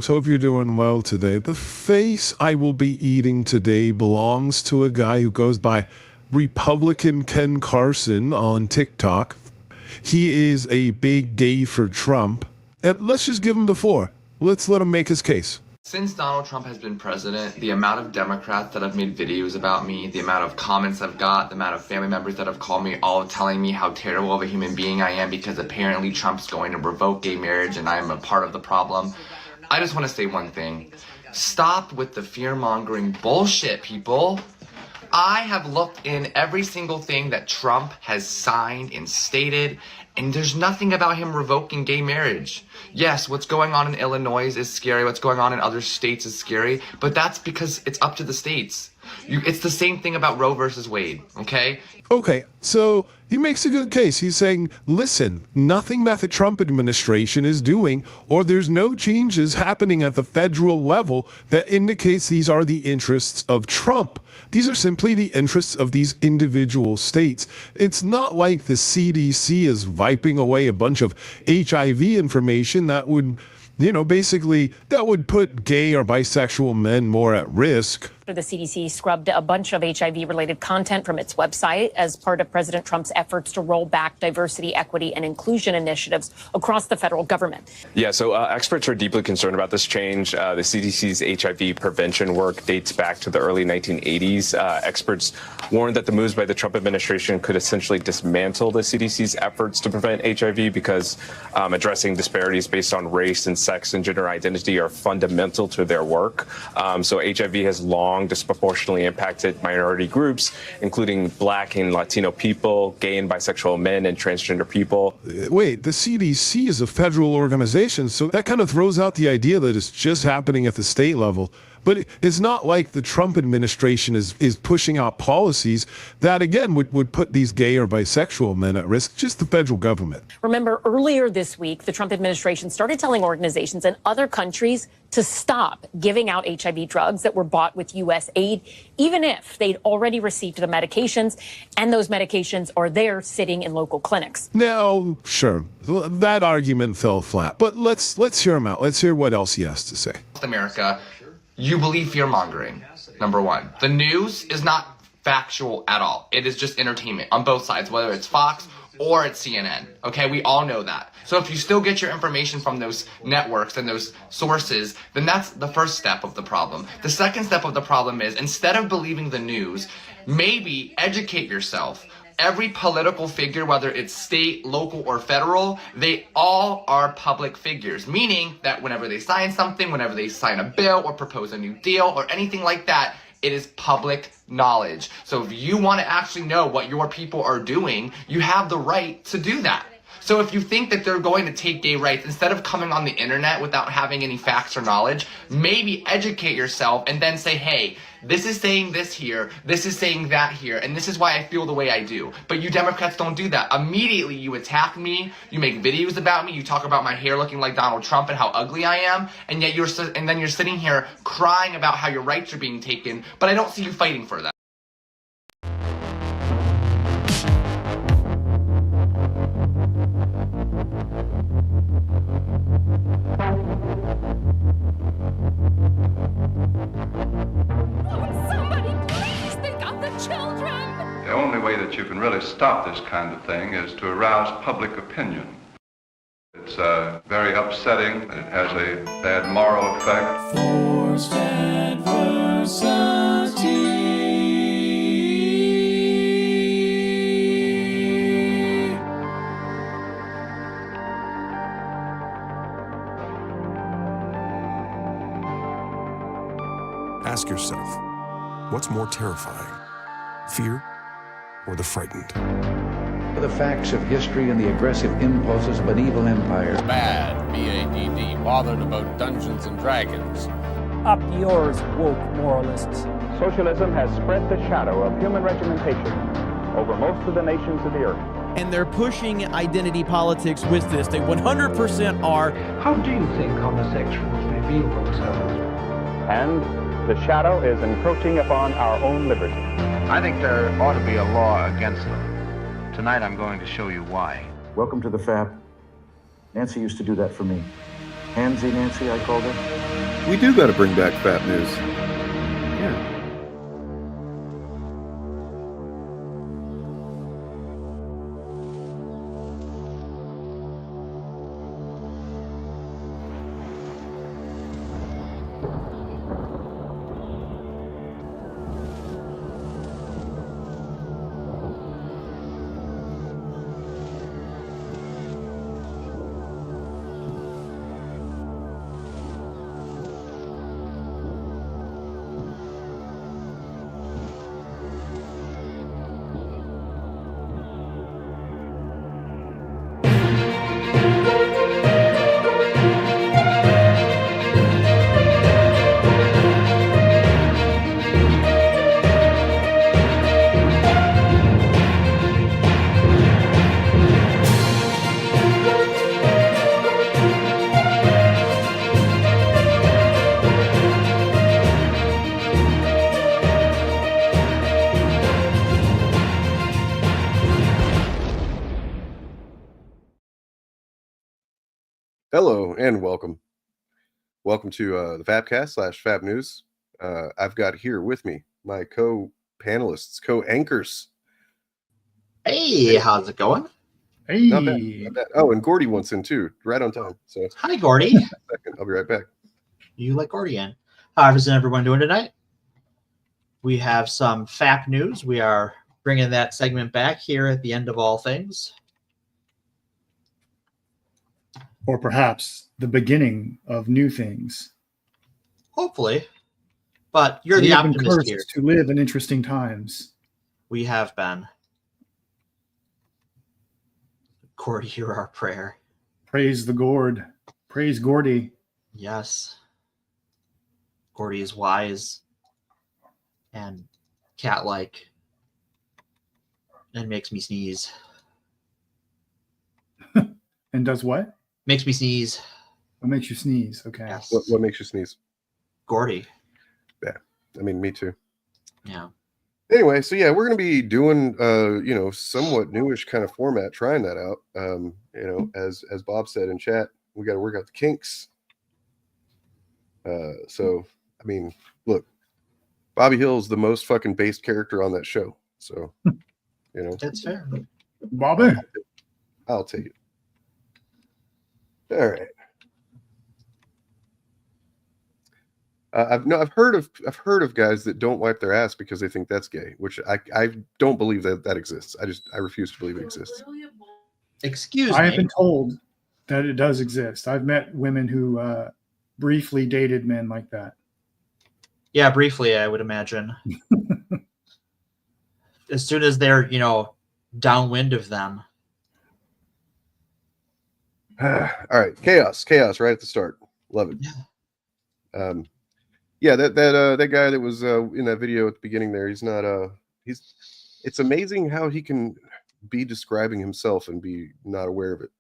So hope you're doing well today. The face I will be eating today belongs to a guy who goes by Republican Ken Carson on TikTok. He is a big gay for Trump. And let's just give him the floor. Let's let him make his case. Since Donald Trump has been president, the amount of Democrats that have made videos about me, the amount of comments I've got, the amount of family members that have called me all telling me how terrible of a human being I am because apparently Trump's going to revoke gay marriage and I'm a part of the problem. I just want to say one thing. Stop with the fear-mongering bullshit, people. I have looked in every single thing that Trump has signed and stated, and there's nothing about him revoking gay marriage. Yes, what's going on in Illinois is scary, what's going on in other states is scary, but that's because it's up to the states. It's the same thing about Roe versus Wade, okay? Okay, so he makes a good case. He's saying, listen, nothing that the Trump administration is doing, or there's no changes happening at the federal level that indicates these are the interests of Trump. These are simply the interests of these individual states. It's not like the CDC is wiping away a bunch of HIV information that would, basically, that would put gay or bisexual men more at risk. The CDC scrubbed a bunch of HIV-related content from its website as part of President Trump's efforts to roll back diversity, equity, and inclusion initiatives across the federal government. Yeah, so experts are deeply concerned about this change. The CDC's HIV prevention work dates back to the early 1980s. Experts warned that the moves by the Trump administration could essentially dismantle the CDC's efforts to prevent HIV because addressing disparities based on race and sex and gender identity are fundamental to their work. So HIV has long disproportionately impacted minority groups, including Black and Latino people, gay and bisexual men, and transgender people. Wait, the CDC is a federal organization, so that kind of throws out the idea that it's just happening at the state level. But it's not like the Trump administration is pushing out policies that, again, would put these gay or bisexual men at risk, just the federal government. Remember, earlier this week, the Trump administration started telling organizations in other countries to stop giving out HIV drugs that were bought with U.S. aid, even if they'd already received the medications, and those medications are there sitting in local clinics. Now, sure, that argument fell flat, but let's hear him out. Let's hear what else he has to say. America, you believe fear-mongering, number one. The news is not factual at all. It is just entertainment on both sides, whether it's Fox or it's CNN. Okay, we all know that. So if you still get your information from those networks and those sources, then that's the first step of the problem. The second step of the problem is, instead of believing the news, maybe educate yourself. Every political figure, whether it's state, local, or federal, they all are public figures, meaning that whenever they sign something, whenever they sign a bill or propose a new deal or anything like that, it is public knowledge. So if you want to actually know what your people are doing, you have the right to do that. So if you think that they're going to take gay rights, instead of coming on the internet without having any facts or knowledge, maybe educate yourself and then say, hey, this is saying this here, this is saying that here, and this is why I feel the way I do. But you Democrats don't do that. Immediately you attack me, you make videos about me, you talk about my hair looking like Donald Trump and how ugly I am, and yet then you're sitting here crying about how your rights are being taken, but I don't see you fighting for that. The only way that you can really stop this kind of thing is to arouse public opinion. It's very upsetting. It has a bad moral effect. Forced adversity. Ask yourself, what's more terrifying? Fear or the frightened? The facts of history and the aggressive impulses of an evil empire. Bad, B-A-D-D, bothered about Dungeons and Dragons. Up yours, woke moralists. Socialism has spread the shadow of human regimentation over most of the nations of the earth. And they're pushing identity politics with this. They 100% are. How do you think homosexuals reveal themselves? And the shadow is encroaching upon our own liberty. I think there ought to be a law against them. Tonight I'm going to show you why. Welcome to the FAP. Nancy used to do that for me. Handsy Nancy, I called her. We do got to bring back FAP news. Yeah. Hello and welcome. Welcome to the FAPcast / FAP News. I've got here with me my co-panelists, co-anchors. Hey, how's it going? Hey. Not bad, not bad. Oh, and Gordy wants in too, right on time. So hi, Gordy. I'll be right back. You let Gordy in. How's everyone doing tonight? We have some FAP news. We are bringing that segment back here at the end of all things. Or perhaps the beginning of new things. Hopefully. But you're the optimist here. To live in interesting times. We have been. Gordy, hear our prayer. Praise the Gord. Praise Gordy. Yes. Gordy is wise and cat-like and makes me sneeze. And does what? Makes me sneeze. What makes you sneeze? Okay. Yes. What makes you sneeze? Gordy. Yeah. I mean, me too. Yeah. Anyway, so yeah, we're going to be doing, somewhat newish kind of format, trying that out. As Bob said in chat, we got to work out the kinks. So, I mean, look, Bobby Hill is the most fucking based character on that show. So, That's fair. Bobby. I'll take it. All right. I've heard of guys that don't wipe their ass because they think that's gay, which I don't believe that exists. I refuse to believe it exists. Excuse me. I have been told that it does exist. I've met women who briefly dated men like that. Yeah, briefly, I would imagine. As soon as they're, downwind of them. All right, chaos right at the start. Love it. Yeah. That guy that was in that video at the beginning there, he's not it's amazing how he can be describing himself and be not aware of it,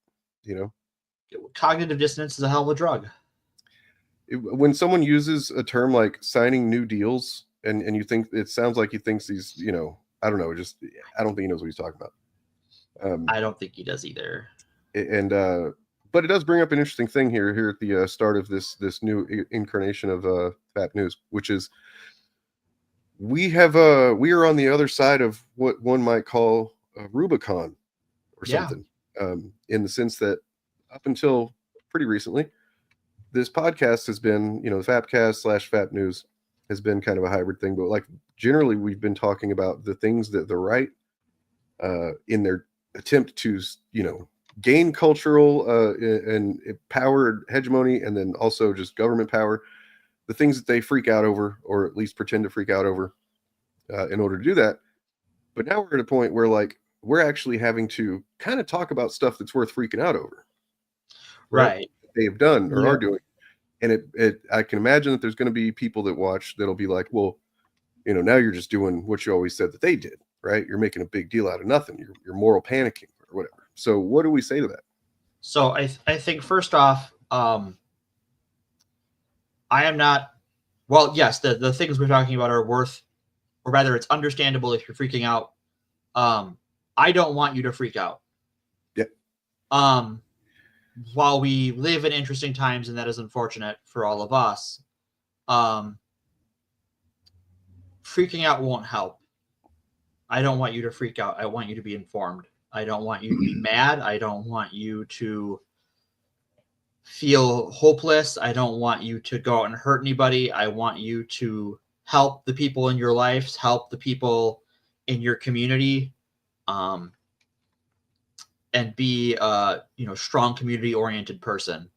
Cognitive dissonance is a hell of a drug. When someone uses a term like signing new deals and you think it sounds like he thinks he's, I don't know, I don't think he knows what he's talking about. I don't think he does either. And but it does bring up an interesting thing here at the start of this new incarnation of FAP News, which is we are on the other side of what one might call a Rubicon or something, in the sense that up until pretty recently, this podcast has been, the FAPcast / FAP News has been kind of a hybrid thing, but like generally we've been talking about the things that the right in their attempt to, gain cultural and power hegemony, and then also just government power, the things that they freak out over, or at least pretend to freak out over in order to do that. But now we're at a point where like we're actually having to kind of talk about stuff that's worth freaking out over, right? They have done or are doing. And I can imagine that there's going to be people that watch that'll be like, well, now you're just doing what you always said that they did, right? You're making a big deal out of nothing. You're moral panicking or whatever. So what do we say to that? So I think first off, I am not, well, yes, the things we're talking about are worth, or rather it's understandable if you're freaking out. I don't want you to freak out. Yeah. While we live in interesting times, and that is unfortunate for all of us, Freaking out won't help. I don't want you to freak out. I want you to be informed. I don't want you to be mad. I don't want you to feel hopeless. I don't want you to go out and hurt anybody. I want you to help the people in your lives, help the people in your community, and be a strong community-oriented person.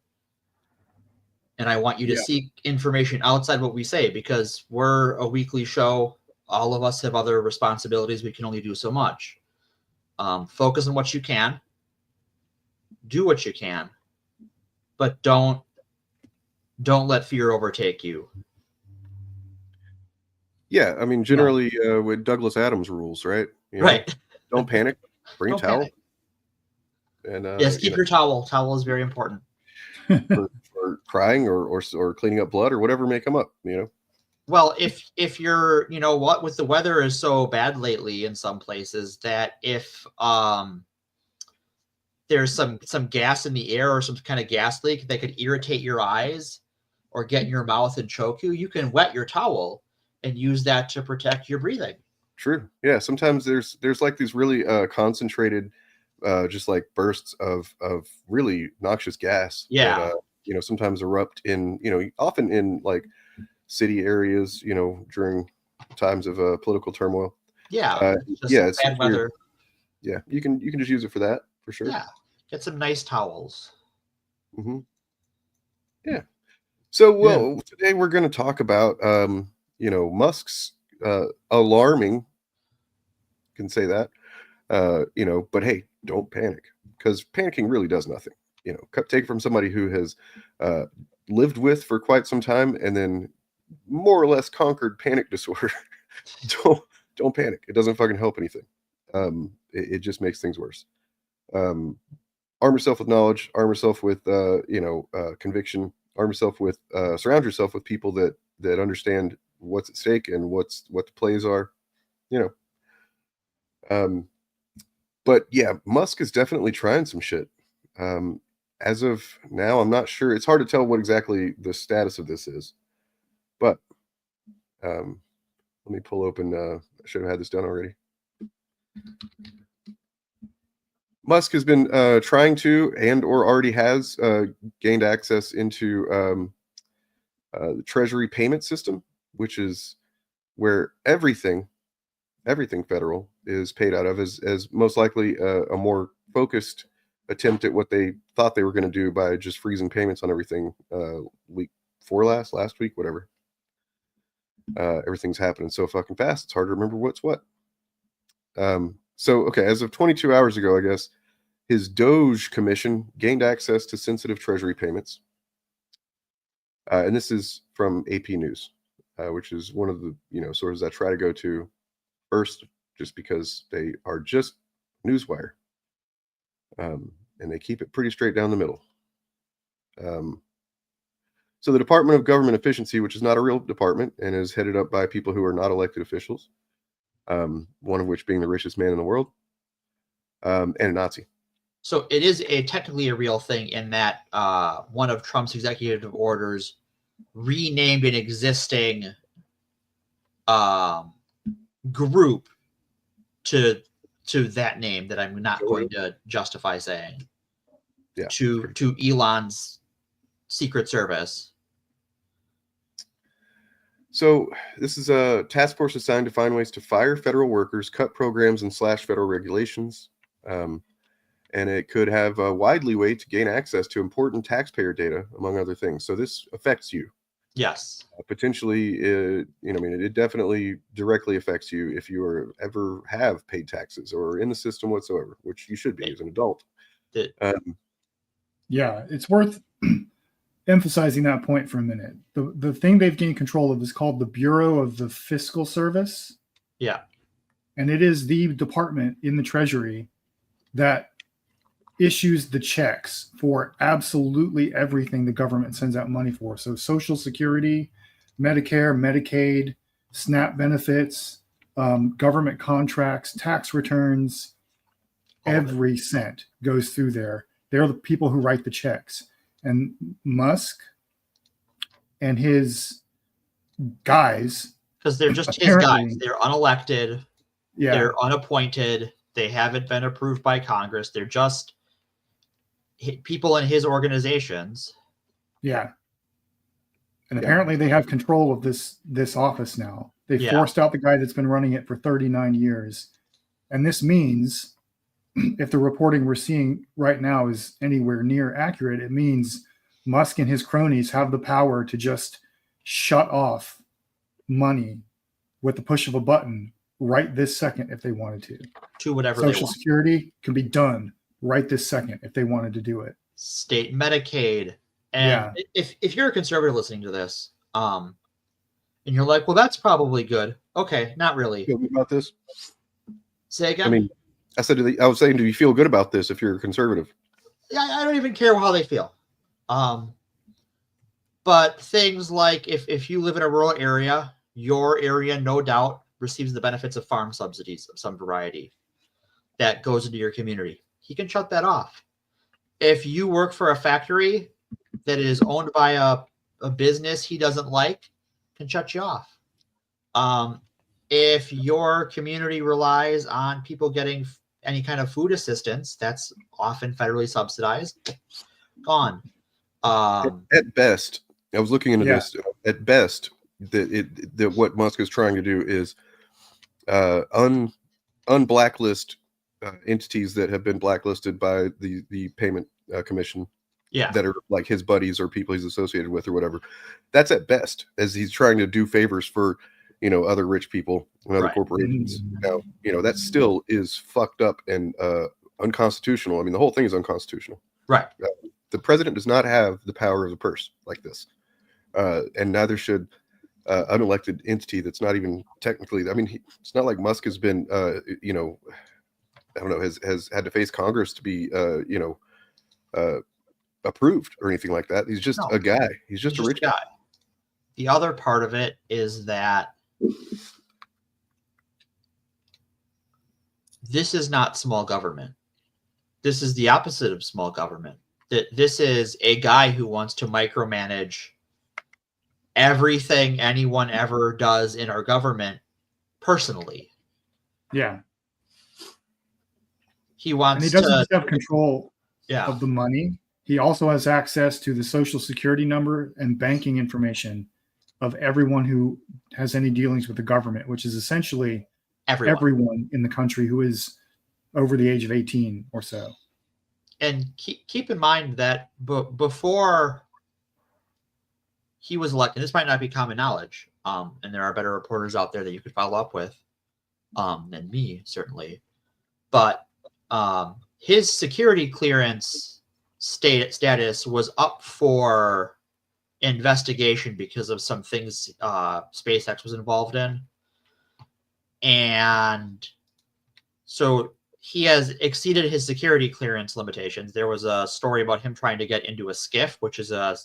And I want you to seek information outside what we say, because we're a weekly show. All of us have other responsibilities. We can only do so much. Focus on what you can. Do what you can. But don't let fear overtake you. Yeah, I mean, generally, with Douglas Adams rules, right? Right. Don't panic. Bring a towel. Panic. And yes, keep your towel. Towel is very important. for crying or cleaning up blood or whatever may come up. Well, if you're, with the weather is so bad lately in some places that if there's some gas in the air or some kind of gas leak that could irritate your eyes or get in your mouth and choke you, you can wet your towel and use that to protect your breathing. True. Yeah. Sometimes there's like these really concentrated, just like bursts of really noxious gas. Yeah. That, sometimes erupt in, often in like city areas, during times of political turmoil. Yeah. It's bad weather. Yeah. You can just use it for that for sure. Yeah. Get some nice towels. Mm-hmm. Yeah. So, today we're going to talk about, Musk's alarming, can say that, but hey, don't panic, because panicking really does nothing. Take it from somebody who has lived with for quite some time and then more or less conquered panic disorder. Don't panic. It doesn't fucking help anything. It just makes things worse. Arm yourself with knowledge, arm yourself with conviction, arm yourself with surround yourself with people that understand what's at stake and what the plays are, but yeah, Musk is definitely trying some shit. As of now, I'm not sure. It's hard to tell what exactly the status of this is, but let me pull open. I should have had this done already. Musk has been trying to, and or already has gained access into the Treasury payment system, which is where everything federal is paid out of, as most likely a more focused attempt at what they thought they were going to do by just freezing payments on everything week before last week, whatever. Everything's happening so fucking fast, it's hard to remember what's what. So, okay, as of 22 hours ago, I guess, his Doge Commission gained access to sensitive Treasury payments. And this is from AP News, which is one of the sources I try to go to first, just because they are just newswire. And they keep it pretty straight down the middle. So the Department of Government Efficiency, which is not a real department and is headed up by people who are not elected officials, one of which being the richest man in the world, and a Nazi. So it is technically a real thing in that one of Trump's executive orders renamed an existing group to that name that I'm not going to justify saying. Yeah. To Elon's Secret Service. So this is a task force assigned to find ways to fire federal workers, cut programs, and slash federal regulations. And it could have a wide leeway to gain access to important taxpayer data, among other things. So this affects you. Yes. Potentially, it definitely directly affects you if you ever have paid taxes or in the system whatsoever, which you should be as an adult. Yeah, it's worth emphasizing that point for a minute. The thing they've gained control of is called the Bureau of the Fiscal Service. Yeah. And it is the department in the Treasury that issues the checks for absolutely everything the government sends out money for. So Social Security, Medicare, Medicaid, SNAP benefits, government contracts, tax returns, every cent goes through there. They're the people who write the checks. And Musk and his guys. Because they're just his guys. They're unelected. Yeah. They're unappointed. They haven't been approved by Congress. They're just people in his organizations. Yeah. And apparently they have control of this office now. They forced out the guy that's been running it for 39 years. And this means if the reporting we're seeing right now is anywhere near accurate, it means Musk and his cronies have the power to just shut off money with the push of a button right this second if they wanted to. Whatever they want. Social Security can be done right this second if they wanted to do it. State Medicaid. And if you're a conservative listening to this, and you're like, well, that's probably good. Okay, not really. Feel good about this? Say again? I mean, I was saying, do you feel good about this if you're a conservative? Yeah, I don't even care how they feel. But things like if you live in a rural area, your area, no doubt, receives the benefits of farm subsidies of some variety that goes into your community. He can shut that off. If you work for a factory that is owned by a business he doesn't like, can shut you off. If your community relies on people getting any kind of food assistance, that's often federally subsidized, gone. At best, I was looking into this. At best, that what Musk is trying to do is unblacklist entities that have been blacklisted by the payment commission. Yeah, that are like his buddies or people he's associated with or whatever. That's at best, as he's trying to do favors for other rich people and other corporations. Now, that still is fucked up and unconstitutional. I mean, the whole thing is unconstitutional. Right. The president does not have the power of the purse like this, and neither should unelected entity that's not even technically. I mean, it's not like Musk has been, I don't know, has had to face Congress to be, approved or anything like that. He's just a guy. He's just a rich guy. The other part of it is that this is not small government. This is the opposite of small government. This is a guy who wants to micromanage everything anyone ever does in our government personally. Yeah. He wants and he doesn't just have control of the money. He also has access to the social security number and banking information of everyone who has any dealings with the government, which is essentially everyone in the country who is over the age of 18 or so. And keep in mind that before he was elected, this might not be common knowledge, and there are better reporters out there that you could follow up with than me, certainly. But his security clearance status was up for investigation because of some things SpaceX was involved in. And so he has exceeded his security clearance limitations. There was a story about him trying to get into a SCIF, which is a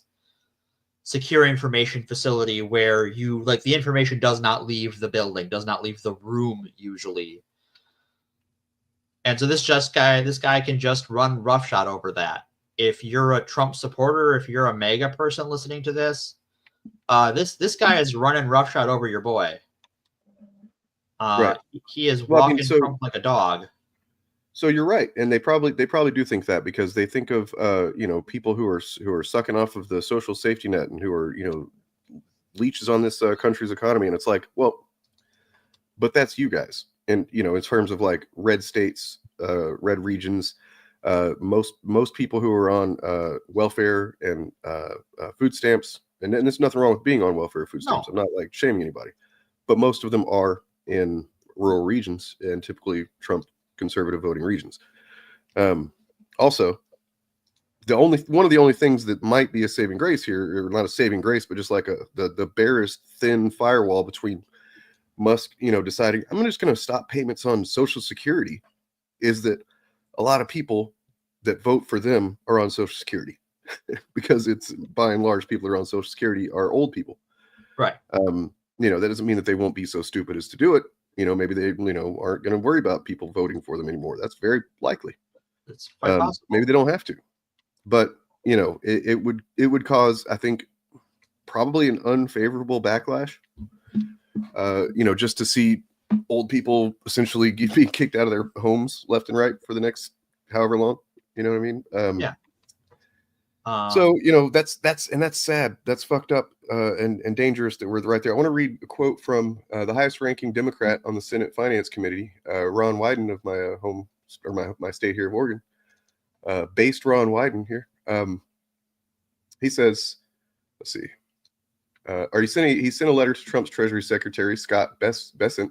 secure information facility where the information does not leave the building, does not leave the room usually. And so this guy can just run roughshod over that. If you're a Trump supporter, if you're a MAGA person listening to this, this guy is running roughshod over your boy. He is walking Trump like a dog. So you're right, and they probably do think that because they think of people who are sucking off of the social safety net and who are leeches on this country's economy, and it's like, well, but that's you guys, and in terms of like red states, red regions. Most people who are on welfare and food stamps, and there's nothing wrong with being on welfare or food stamps. I'm not like shaming anybody, but most of them are in rural regions and typically Trump conservative voting regions. Also, one of the only things that might be a saving grace here, or not a saving grace, but just like the barest thin firewall between Musk, deciding I'm just going to stop payments on Social Security, is that a lot of people that vote for them are on Social Security because it's by and large people that are on Social Security are old people. Right. That doesn't mean that they won't be so stupid as to do it. Maybe they, aren't going to worry about people voting for them anymore. That's very likely. It's quite possible. Maybe they don't have to, but it would cause, I think, probably an unfavorable backlash. Just to see old people essentially being kicked out of their homes left and right for the next however long. You know what I mean? Yeah. So that's sad. That's fucked up and dangerous that we're right there. I want to read a quote from the highest-ranking Democrat on the Senate Finance Committee, Ron Wyden of my home or my state here of Oregon. Based Ron Wyden here. He says, let's see. He sent a letter to Trump's Treasury Secretary Scott Bessent,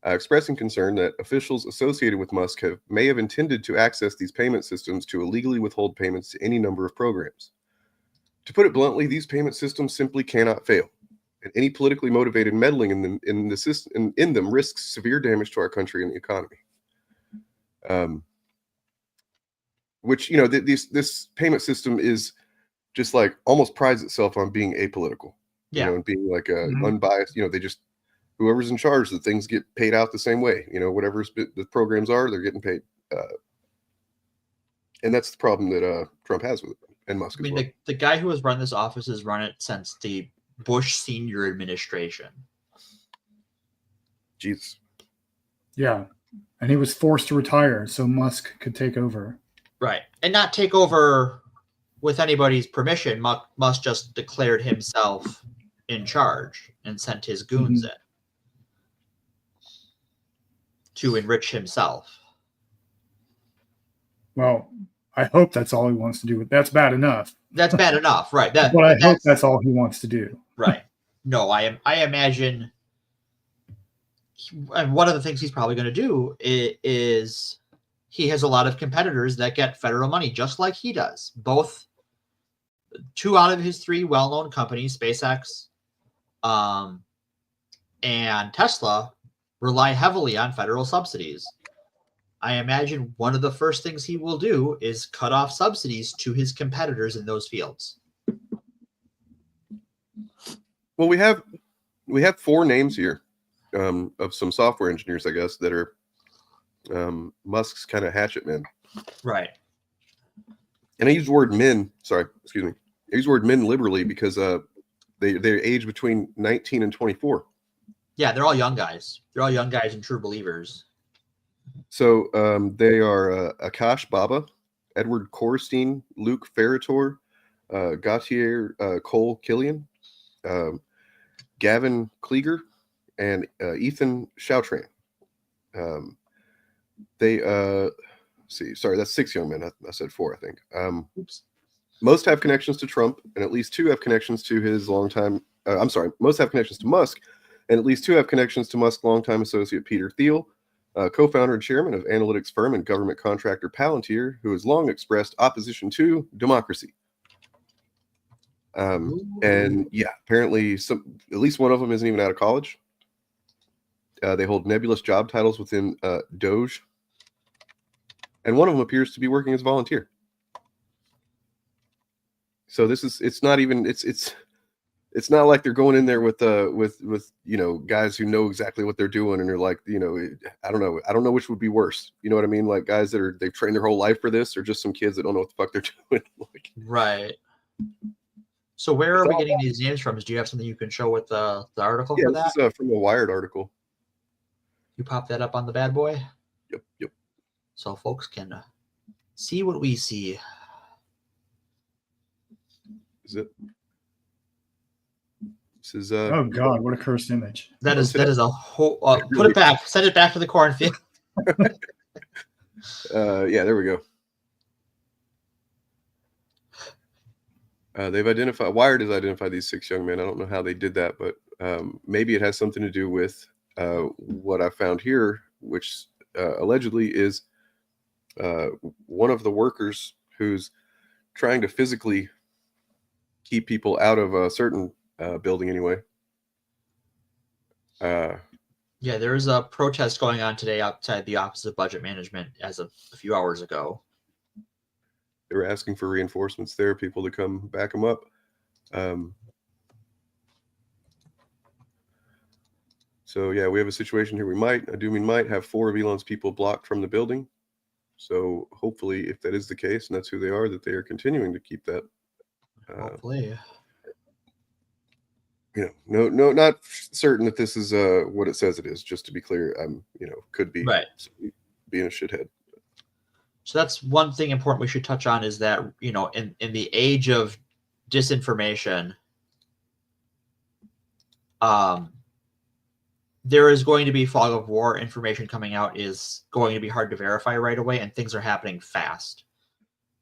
expressing concern that officials associated with Musk may have intended to access these payment systems to illegally withhold payments to any number of programs. To put it bluntly, these payment systems simply cannot fail, and any politically motivated meddling in them risks severe damage to our country and the economy. This payment system is just like almost prides itself on being apolitical, and being like unbiased. They just, whoever's in charge, the things get paid out the same way. Whatever the programs are, they're getting paid. And that's the problem that Trump has with it, and Musk as well. The guy who has run this office has run it since the Bush senior administration. Jesus. Yeah. And he was forced to retire so Musk could take over. Right. And not take over with anybody's permission. Musk just declared himself in charge and sent his goons in to enrich himself. Well, I hope that's all he wants to do. That's bad enough. That's bad enough, right? But I hope that's all he wants to do. Right. No, I imagine, and one of the things he's probably going to do is he has a lot of competitors that get federal money, just like he does. Both 2 out of his 3 well-known companies, SpaceX and Tesla, rely heavily on federal subsidies. I imagine one of the first things he will do is cut off subsidies to his competitors in those fields. Well, we have 4 names here of some software engineers, I guess, that are Musk's kind of hatchet men. Right. And I use the word men. Sorry, excuse me. I use the word men liberally because they age between 19 and 24. Yeah, they're all young guys. They're all young guys and true believers. So they are Akash Baba, Edward Korstein, Luke Ferrator, Gautier Cole Killian, Gavin Klieger, and Ethan Chautran. Sorry, that's 6 young men. I said 4, I think. Most have connections to Trump, and at least 2 have connections to his longtime. Most have connections to Musk, and at least 2 have connections to Musk's longtime associate Peter Thiel, co-founder and chairman of analytics firm and government contractor Palantir, who has long expressed opposition to democracy. And yeah, apparently at least one of them isn't even out of college. They hold nebulous job titles within Doge, and one of them appears to be working as a volunteer. So it's not like they're going in there with guys who know exactly what they're doing, and they're like, I don't know which would be worse. You know what I mean? Like guys that they've trained their whole life for this, or just some kids that don't know what the fuck they're doing. Right. So where are we getting these names from? Do you have something you can show with the article for that? This is from a Wired article. You pop that up on the bad boy? Yep. So folks can see what we see. Is it? This is oh God, what a cursed image. That is a whole put it back, send it back to the cornfield. Yeah, there we go. Wired has identified these 6 young men. I don't know how they did that, but maybe it has something to do with what I found here, which allegedly is one of the workers who's trying to physically keep people out of a certain building anyway. Yeah, there is a protest going on today outside the Office of Budget Management as of a few hours ago. They were asking for reinforcements there, people to come back them up. So yeah, we have a situation here. We might have 4 of Elon's people blocked from the building. So hopefully, if that is the case, and that's who they are, that they are continuing to keep that. Hopefully. no, not certain that this is what it says it is. Just to be clear, could be being a shithead. So that's one thing important we should touch on is that, in the age of disinformation, there is going to be fog of war. Information coming out is going to be hard to verify right away, and things are happening fast.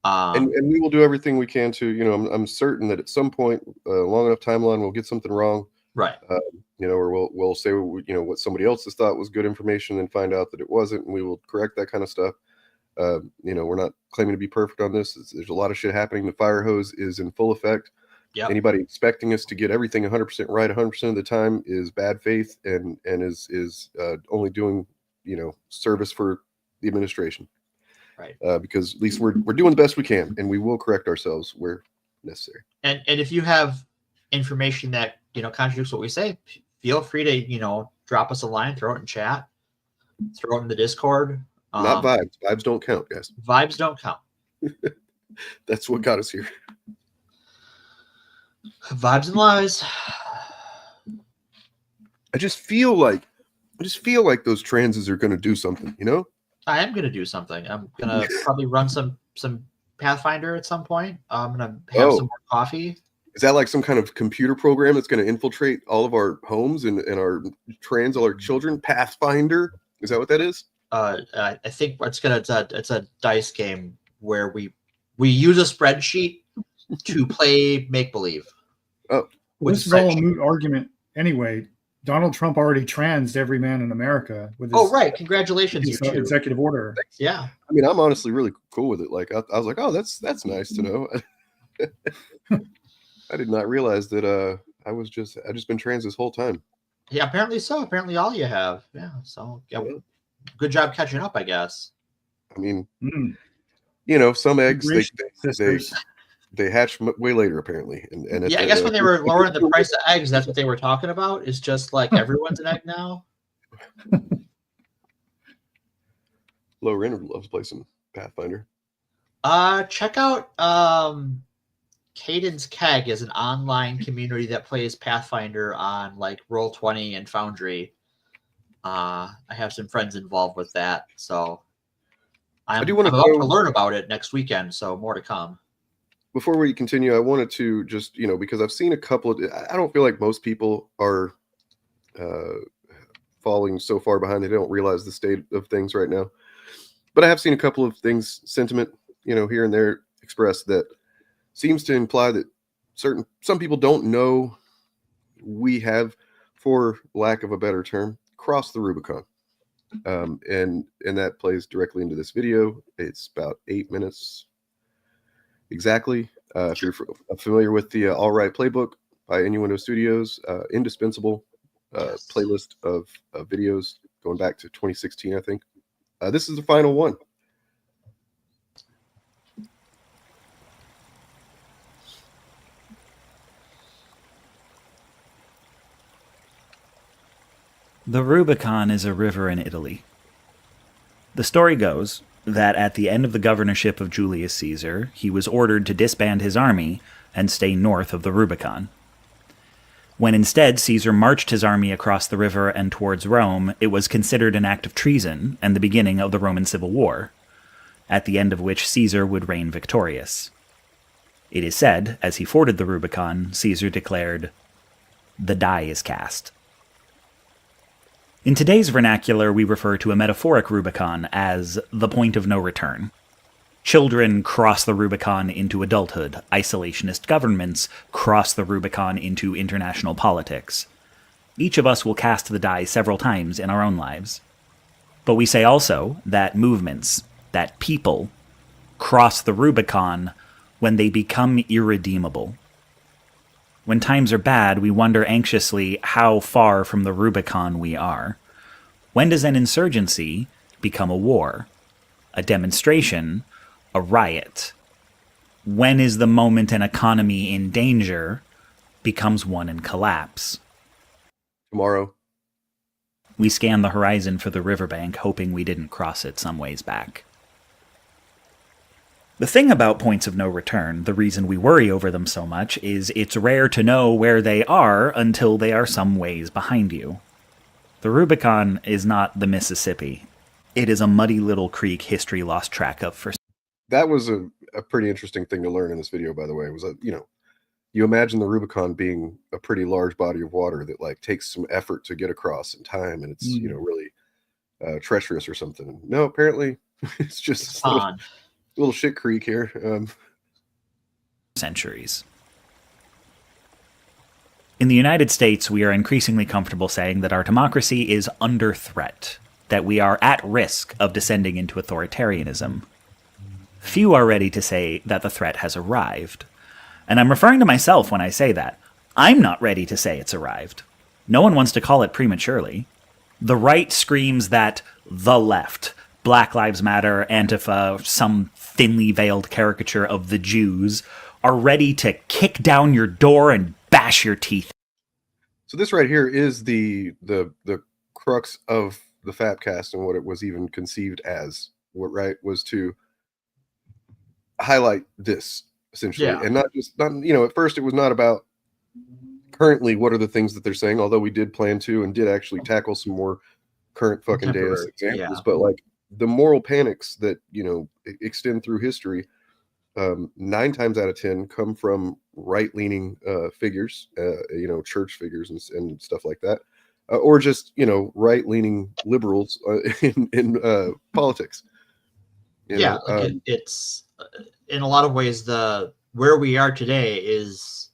And we will do everything we can to, I'm certain that at some point, long enough timeline, we'll get something wrong. Right. Or we'll say, what somebody else has thought was good information and find out that it wasn't, and we will correct that kind of stuff. We're not claiming to be perfect on this. There's a lot of shit happening. The fire hose is in full effect. Yep. Anybody expecting us to get everything 100% right 100% of the time is bad faith and is only doing, service for the administration. Right. Because at least we're doing the best we can, and we will correct ourselves where necessary. And if you have information that contradicts what we say, feel free to drop us a line, throw it in chat, throw it in the Discord. Not vibes. Vibes don't count, guys. Vibes don't count. That's what got us here. Vibes and lies. I just feel like those transes are going to do something. I am going to do something. I'm going to probably run some Pathfinder at some point. I'm going to have some more coffee. Is that like some kind of computer program that's going to infiltrate all of our homes and all our children? Pathfinder? Is that what that is? I think it's a dice game where we use a spreadsheet to play make believe. Oh, this is all a moot argument anyway. Donald Trump already transed every man in America with his, right. Congratulations, his executive order. Yeah. I mean, I'm honestly really cool with it. Like, I was like, oh, that's nice to know. I did not realize that I just been trans this whole time. Yeah, apparently so. Apparently all you have. Yeah. So good job catching up, I guess. I mean, some eggs they hatch way later apparently, and I guess when they were lowering the price of eggs, that's what they were talking about. It's just like everyone's an egg now. Low Renner loves playing some Pathfinder. Check out Caden's Keg is an online community that plays Pathfinder on like Roll20 and Foundry. I have some friends involved with that, so I'm about to learn about it next weekend. So more to come. Before we continue, I wanted to just, because I've seen a couple of, I don't feel like most people are falling so far behind they don't realize the state of things right now. But I have seen a couple of things, sentiment, here and there expressed that seems to imply that some people don't know we have, for lack of a better term, crossed the Rubicon. And that plays directly into this video. It's about 8 minutes. Exactly. If you're familiar with the All Right Playbook by Innuendo Studios, indispensable playlist of videos going back to 2016, I think. This is the final one. The Rubicon is a river in Italy. The story goes that at the end of the governorship of Julius Caesar, he was ordered to disband his army and stay north of the Rubicon. When instead Caesar marched his army across the river and towards Rome, it was considered an act of treason and the beginning of the Roman Civil War, at the end of which Caesar would reign victorious. It is said, as he forded the Rubicon, Caesar declared, "The die is cast." In today's vernacular, we refer to a metaphoric Rubicon as the point of no return. Children cross the Rubicon into adulthood. Isolationist governments cross the Rubicon into international politics. Each of us will cast the die several times in our own lives. But we say also that movements, that people, cross the Rubicon when they become irredeemable. When times are bad, we wonder anxiously how far from the Rubicon we are. When does an insurgency become a war? A demonstration? A riot? When is the moment an economy in danger becomes one in collapse? Tomorrow. We scan the horizon for the riverbank, hoping we didn't cross it some ways back. The thing about points of no return, the reason we worry over them so much, is it's rare to know where they are until they are some ways behind you. The Rubicon is not the Mississippi. It is a muddy little creek history lost track of for... That was a pretty interesting thing to learn in this video, by the way. It was, you imagine the Rubicon being a pretty large body of water that like takes some effort to get across in time, and it's, really treacherous or something. No, apparently it's just a little shit creek here. Centuries. In the United States, we are increasingly comfortable saying that our democracy is under threat, that we are at risk of descending into authoritarianism. Few are ready to say that the threat has arrived. And I'm referring to myself when I say that. I'm not ready to say it's arrived. No one wants to call it prematurely. The right screams that the left, Black Lives Matter, Antifa, some thinly veiled caricature of the Jews, are ready to kick down your door and bash your teeth. So this right here is the crux of the FAPcast and what it was even conceived as. What was to highlight this essentially, and not at first it was not about currently what are the things that they're saying, although we did plan to and did actually tackle some more current fucking Deus examples, but like the moral panics that extend through history, 9 times out of 10 come from right-leaning figures, church figures and stuff like that, or just right-leaning liberals in politics. It's in a lot of ways where we are today is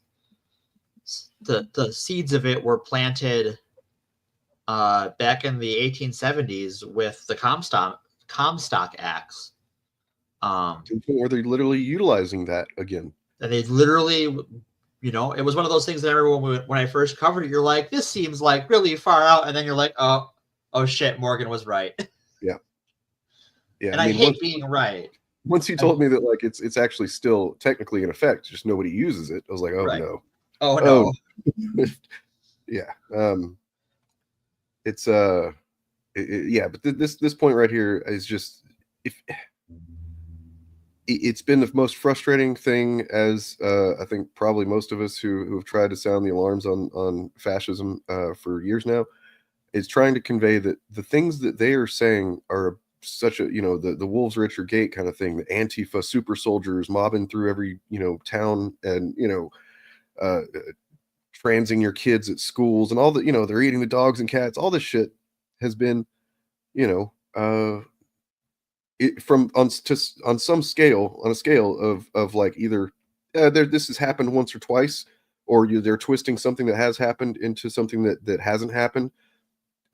the seeds of it were planted back in the 1870s with the Comstock Acts. Where they're literally utilizing that again. And they literally, it was one of those things that everyone, when I first covered it, you're like, this seems like really far out. And then you're like, oh shit, Morgan was right. Yeah. And I hate being right. Once you told me that like it's actually still technically in effect, just nobody uses it, I was like, no. Oh no. Yeah. It's but this point right here is just, it's been the most frustrating thing, as I think probably most of us who have tried to sound the alarms on fascism for years now, is trying to convey that the things that they are saying are such a the wolves are at your gate kind of thing, the Antifa super soldiers mobbing through every town and transing your kids at schools and all that, they're eating the dogs and cats, all this shit has been on a scale of like either this has happened once or twice, or they're twisting something that has happened into something that hasn't happened,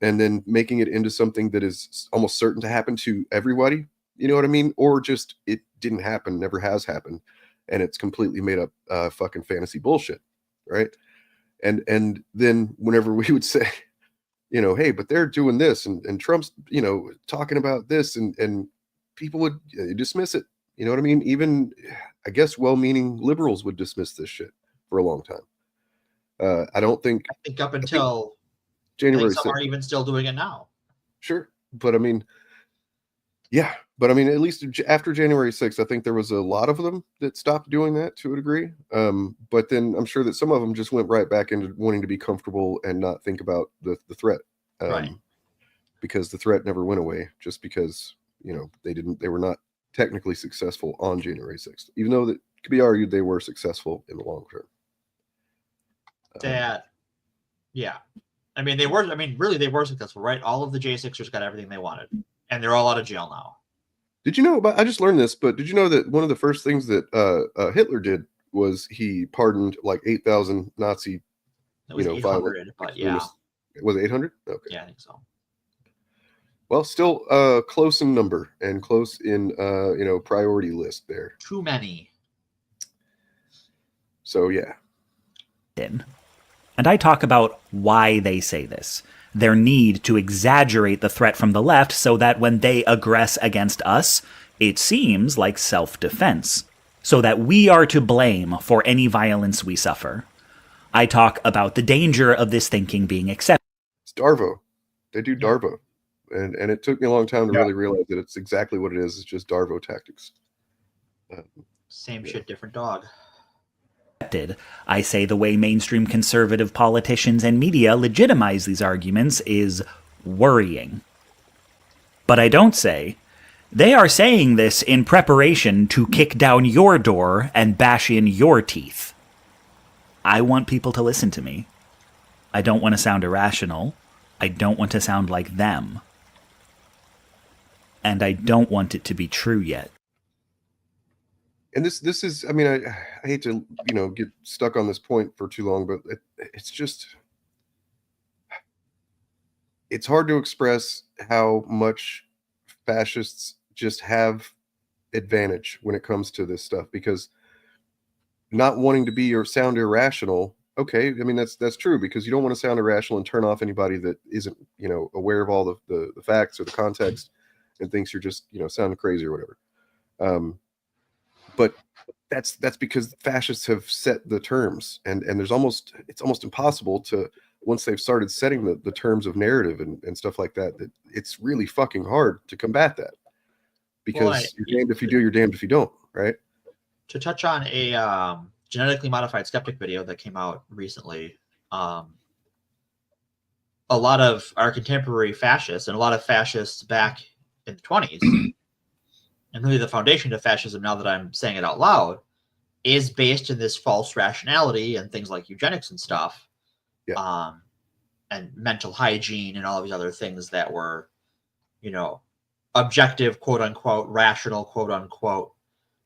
and then making it into something that is almost certain to happen to everybody. You know what I mean? Or just it didn't happen, never has happened, and it's completely made up fucking fantasy bullshit, right? And then whenever we would say, hey, but they're doing this, and Trump's talking about this, and people would dismiss it. You know what I mean? Even, I guess, well-meaning liberals would dismiss this shit for a long time. I think up until January 6th. Some are even still doing it now. Sure. But I mean, at least after January 6th, I think there was a lot of them that stopped doing that to a degree. But then I'm sure that some of them just went right back into wanting to be comfortable and not think about the threat. Right. Because the threat never went away, just because, they were not technically successful on January 6th, even though that could be argued they were successful in the long term. I mean, they were. I mean, really, they were successful, right? All of the J6ers got everything they wanted, and they're all out of jail now. Did you know about? I just learned this, but did you know that one of the first things that Hitler did was he pardoned like 8,000 Nazi? It was 800, but yeah, was it 800? Okay, yeah, I think so. Well, still close in number and close in priority list there. Too many. So yeah. And I talk about why they say this. Their need to exaggerate the threat from the left so that when they aggress against us, it seems like self-defense, so that we are to blame for any violence we suffer. I talk about the danger of this thinking being accepted. It's Darvo. They do Darvo. And it took me a long time to really realize that it's exactly what it is. It's just Darvo tactics. Same shit, different dog. I say the way mainstream conservative politicians and media legitimize these arguments is worrying. But I don't say, they are saying this in preparation to kick down your door and bash in your teeth. I want people to listen to me. I don't want to sound irrational. I don't want to sound like them. And I don't want it to be true yet. And this is, I mean, I hate to, get stuck on this point for too long, but it's just, it's hard to express how much fascists just have advantage when it comes to this stuff, because not wanting to be or sound irrational, okay, I mean, that's true, because you don't want to sound irrational and turn off anybody that isn't, aware of all the facts or the context and thinks you're just, sounding crazy or whatever. But that's because fascists have set the terms, and it's almost impossible to, once they've started setting the terms of narrative and stuff like that, that it's really fucking hard to combat that, because you're damned if you do, you're damned if you don't, right? To touch on a genetically modified skeptic video that came out recently, a lot of our contemporary fascists and a lot of fascists back in the 20s, and really the foundation of fascism, now that I'm saying it out loud, is based in this false rationality and things like eugenics and stuff, and mental hygiene and all of these other things that were, objective, quote unquote, rational, quote unquote,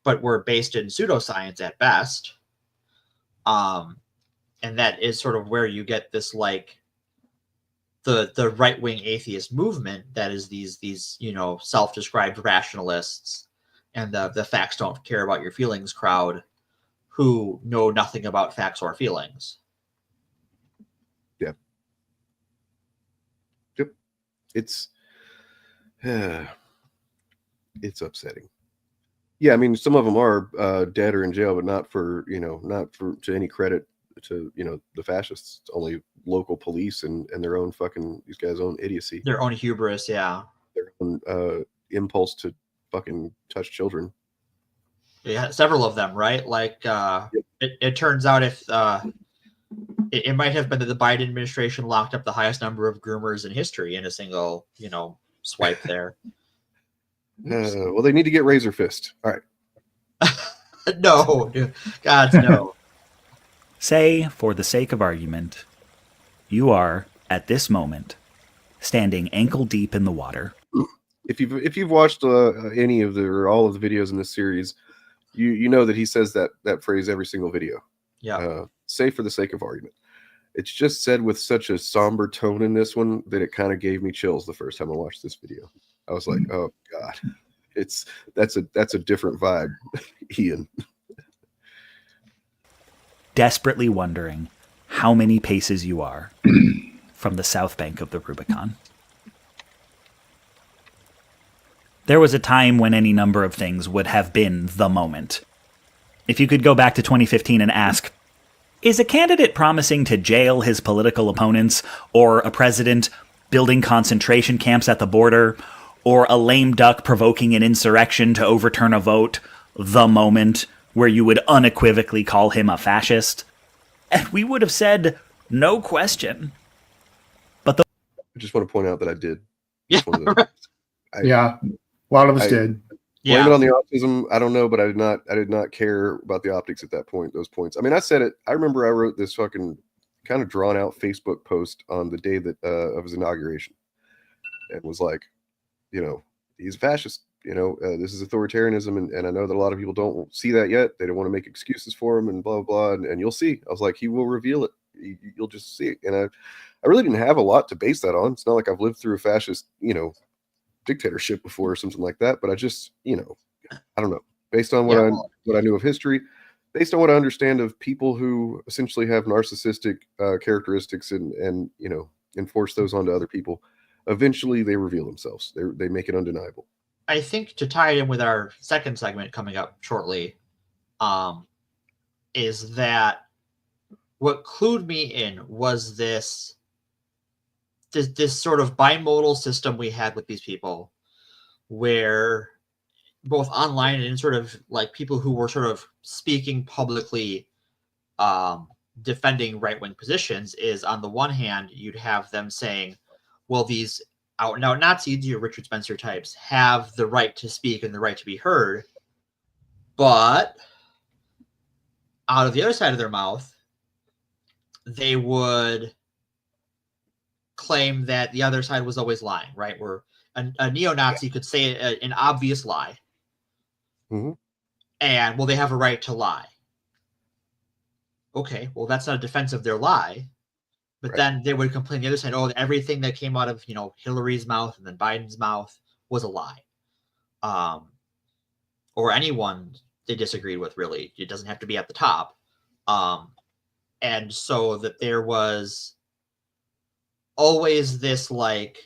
but were based in pseudoscience at best. And that is sort of where you get this, like, the right-wing atheist movement that is these self-described rationalists and the facts don't care about your feelings crowd who know nothing about facts or feelings. Yeah. Yep. It's upsetting. Yeah, I mean, some of them are dead or in jail, but not for to any credit to the fascists. It's only local police and their own fucking, these guys' own idiocy, their own hubris, their own impulse to fucking touch children. Yeah, several of them, right? Like it turns out if it might have been that the Biden administration locked up the highest number of groomers in history in a single swipe there. Well, they need to get Razor Fist. All right. No, dude. God, no. Say, for the sake of argument, you are, at this moment, standing ankle deep in the water. If you've watched any of or all of the videos in this series, you know that he says that phrase every single video. Yeah. Say, for the sake of argument. It's just said with such a somber tone in this one that it kind of gave me chills the first time I watched this video. I was like, oh God, that's a different vibe, Ian. Desperately wondering how many paces you are from the south bank of the Rubicon. There was a time when any number of things would have been the moment. If you could go back to 2015 and ask, is a candidate promising to jail his political opponents, or a president building concentration camps at the border, or a lame duck provoking an insurrection to overturn a vote, the moment where you would unequivocally call him a fascist? And we would have said, no question. But I just want to point out that I did. Yeah, a lot of us did. Blame it on the autism. I don't know, but I did not care about the optics at that point. Those points. I mean, I said it. I remember I wrote this fucking kind of drawn out Facebook post on the day that of his inauguration, and was like, he's a fascist. This is authoritarianism, and I know that a lot of people don't see that yet. They don't want to make excuses for him and blah blah blah. And you'll see. I was like, he will reveal it. You'll just see it. And I really didn't have a lot to base that on. It's not like I've lived through a fascist, dictatorship before or something like that. But I just, I don't know. Based on what I knew of history, based on what I understand of people who essentially have narcissistic characteristics and enforce those onto other people, eventually they reveal themselves. They make it undeniable. I think to tie it in with our second segment coming up shortly, is that what clued me in was this sort of bimodal system we had with these people, where both online and in sort of like people who were sort of speaking publicly, defending right-wing positions, is on the one hand, you'd have them saying, well, these out and out Nazis, your Richard Spencer types, have the right to speak and the right to be heard. But out of the other side of their mouth, they would claim that the other side was always lying, right? Where a neo-Nazi could say an obvious lie. Mm-hmm. And, well, they have a right to lie. Okay, well, that's not a defense of their lie. But then they would complain the other side, oh, everything that came out of, Hillary's mouth and then Biden's mouth was a lie. Or anyone they disagreed with, really. It doesn't have to be at the top. And so that there was always this, like,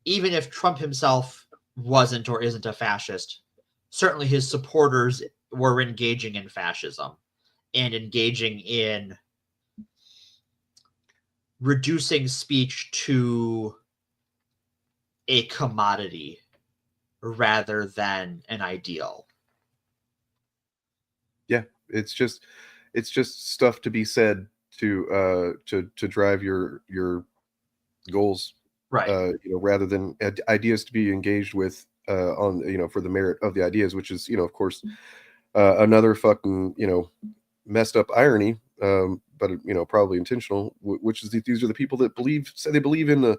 even if Trump himself wasn't or isn't a fascist, certainly his supporters were engaging in fascism and engaging in reducing speech to a commodity rather than an ideal. Yeah, it's just stuff to be said to drive your goals, right? Rather than ideas to be engaged with on for the merit of the ideas, which is of course another fucking messed up irony, but probably intentional, which is these are the people that say they believe in the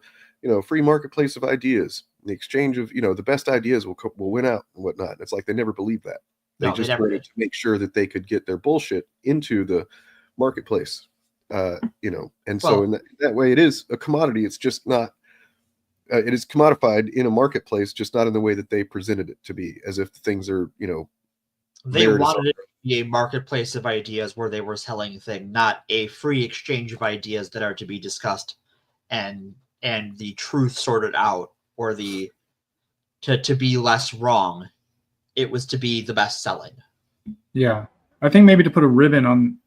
free marketplace of ideas, the exchange of the best ideas will win out and whatnot. It's like they never believed that. They just wanted to make sure that they could get their bullshit into the marketplace, and so in that way it is a commodity. It's just not. It is commodified in a marketplace, just not in the way that they presented it to be, as if things are They wanted it to be a marketplace of ideas where they were selling things, not a free exchange of ideas that are to be discussed and the truth sorted out, or to be less wrong. It was to be the best selling. Yeah. I think maybe to put a ribbon on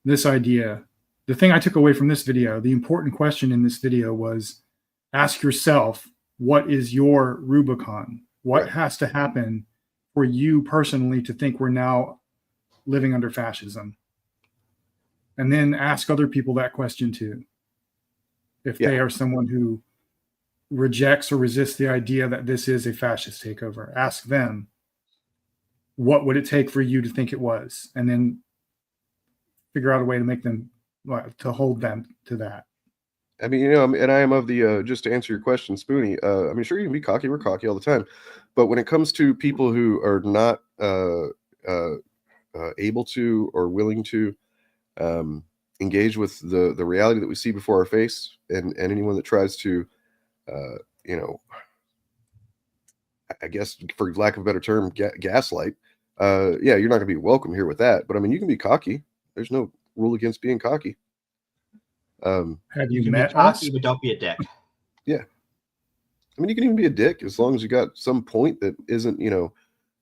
this idea, the thing I took away from this video, the important question in this video was, ask yourself, what is your Rubicon? What has to happen for you personally to think we're now living under fascism? And then ask other people that question too. If they are someone who rejects or resists the idea that this is a fascist takeover, ask them, what would it take for you to think it was? And then figure out a way to make them, to hold them to that. I mean, and I am of the, just to answer your question, Spoonie, I mean, sure, you can be cocky. We're cocky all the time. But when it comes to people who are not able to or willing to engage with the reality that we see before our face, and anyone that tries to, I guess, for lack of a better term, gaslight, you're not going to be welcome here with that. But I mean, you can be cocky. There's no rule against being cocky. Have you can met be cocky, us? but don't be a dick. Yeah. I mean, you can even be a dick as long as you got some point that isn't,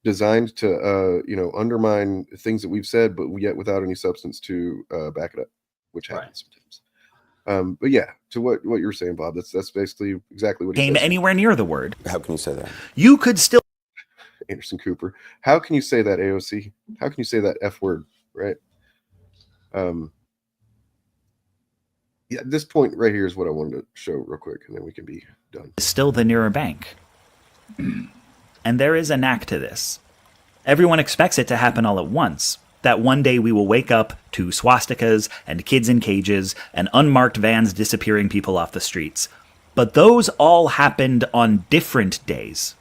designed to, undermine things that we've said, but yet without any substance to back it up, which happens sometimes. But yeah, to what you're saying, Bob, that's basically exactly what he Came said. anywhere near the word. How can you say that? You could still. Anderson Cooper. How can you say that, AOC? How can you say that F word, right? Yeah, this point right here is what I wanted to show real quick, and then we can be done. Still the nearer bank. And there is a knack to this. Everyone expects it to happen all at once. That one day we will wake up to swastikas and kids in cages and unmarked vans disappearing people off the streets. But those all happened on different days.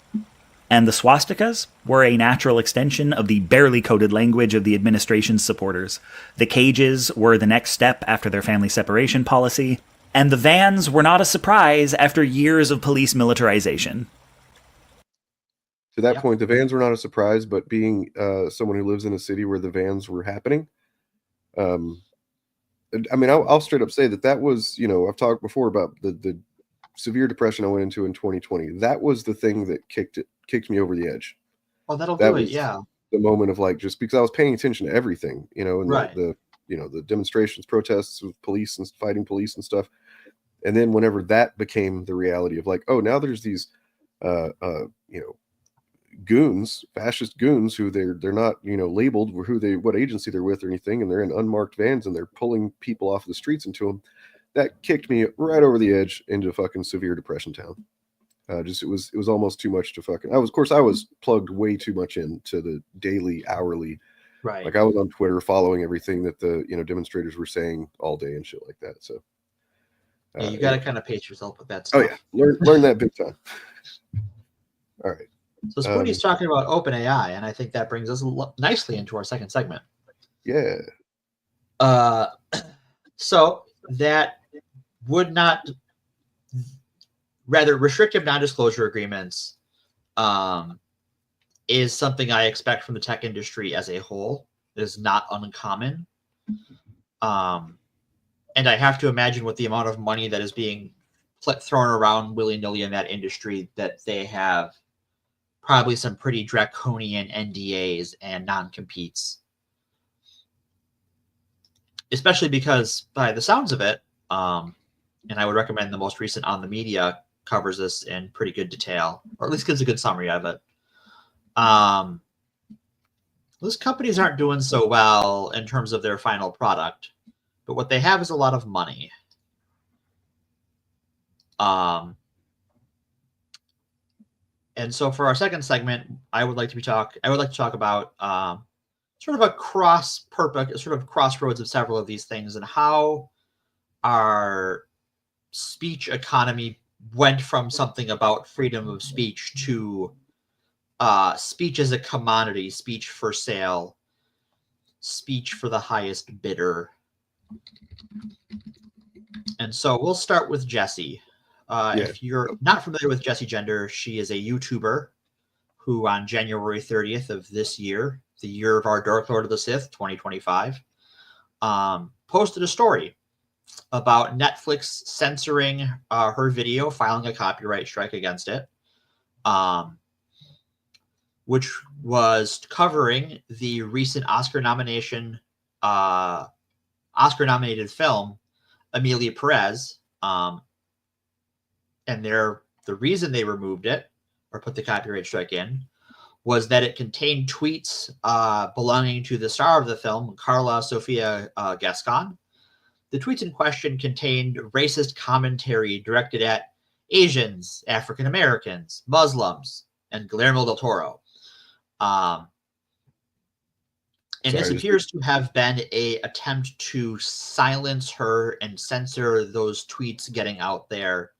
And the swastikas were a natural extension of the barely coded language of the administration's supporters. The cages were the next step after their family separation policy. And the vans were not a surprise after years of police militarization. To that point, the vans were not a surprise, but being someone who lives in a city where the vans were happening, I mean, I'll straight up say that was, I've talked before about the severe depression I went into in 2020. That was the thing that kicked me over the edge. Oh, that'll that do was it. Yeah. The moment of like, just because I was paying attention to everything, and right. the demonstrations, protests with police and fighting police and stuff. And then whenever that became the reality of like, oh, now there's these, goons, fascist goons, who they're not, you know, labeled what agency they're with or anything, and they're in unmarked vans and they're pulling people off the streets into them. That kicked me right over the edge into fucking severe depression town. It was almost too much to fucking. I was plugged way too much into the daily, hourly. Right. Like I was on Twitter following everything that the demonstrators were saying all day and shit like that. So yeah, you got to kind of pace yourself with that stuff. Oh yeah, learn that big time. All right. So Spoonie's talking about OpenAI, and I think that brings us nicely into our second segment. Yeah. So that would not, rather restrictive non-disclosure agreements is something I expect from the tech industry as a whole. It is not uncommon. And I have to imagine with the amount of money that is being thrown around willy-nilly in that industry that they have probably some pretty draconian NDAs and non-competes. Especially because by the sounds of it, and I would recommend the most recent On the Media covers this in pretty good detail, or at least gives a good summary of it. Those companies aren't doing so well in terms of their final product, but what they have is a lot of money. And so for our second segment, I would like to talk about sort of a crossroads of several of these things and how our speech economy went from something about freedom of speech to speech as a commodity, speech for sale, speech for the highest bidder. And so we'll start with Jessie. If you're not familiar with Jessie Gender, she is a YouTuber who on January 30th of this year, the year of our Dark Lord of the Sith, 2025, posted a story about Netflix censoring her video, filing a copyright strike against it, which was covering the recent Oscar-nominated film, Amelia Perez. And the reason they removed it or put the copyright strike in was that it contained tweets belonging to the star of the film, Carla Sofia Gascon. The tweets in question contained racist commentary directed at Asians, African Americans, Muslims, and Guillermo del Toro. And this appears to have been an attempt to silence her and censor those tweets getting out there.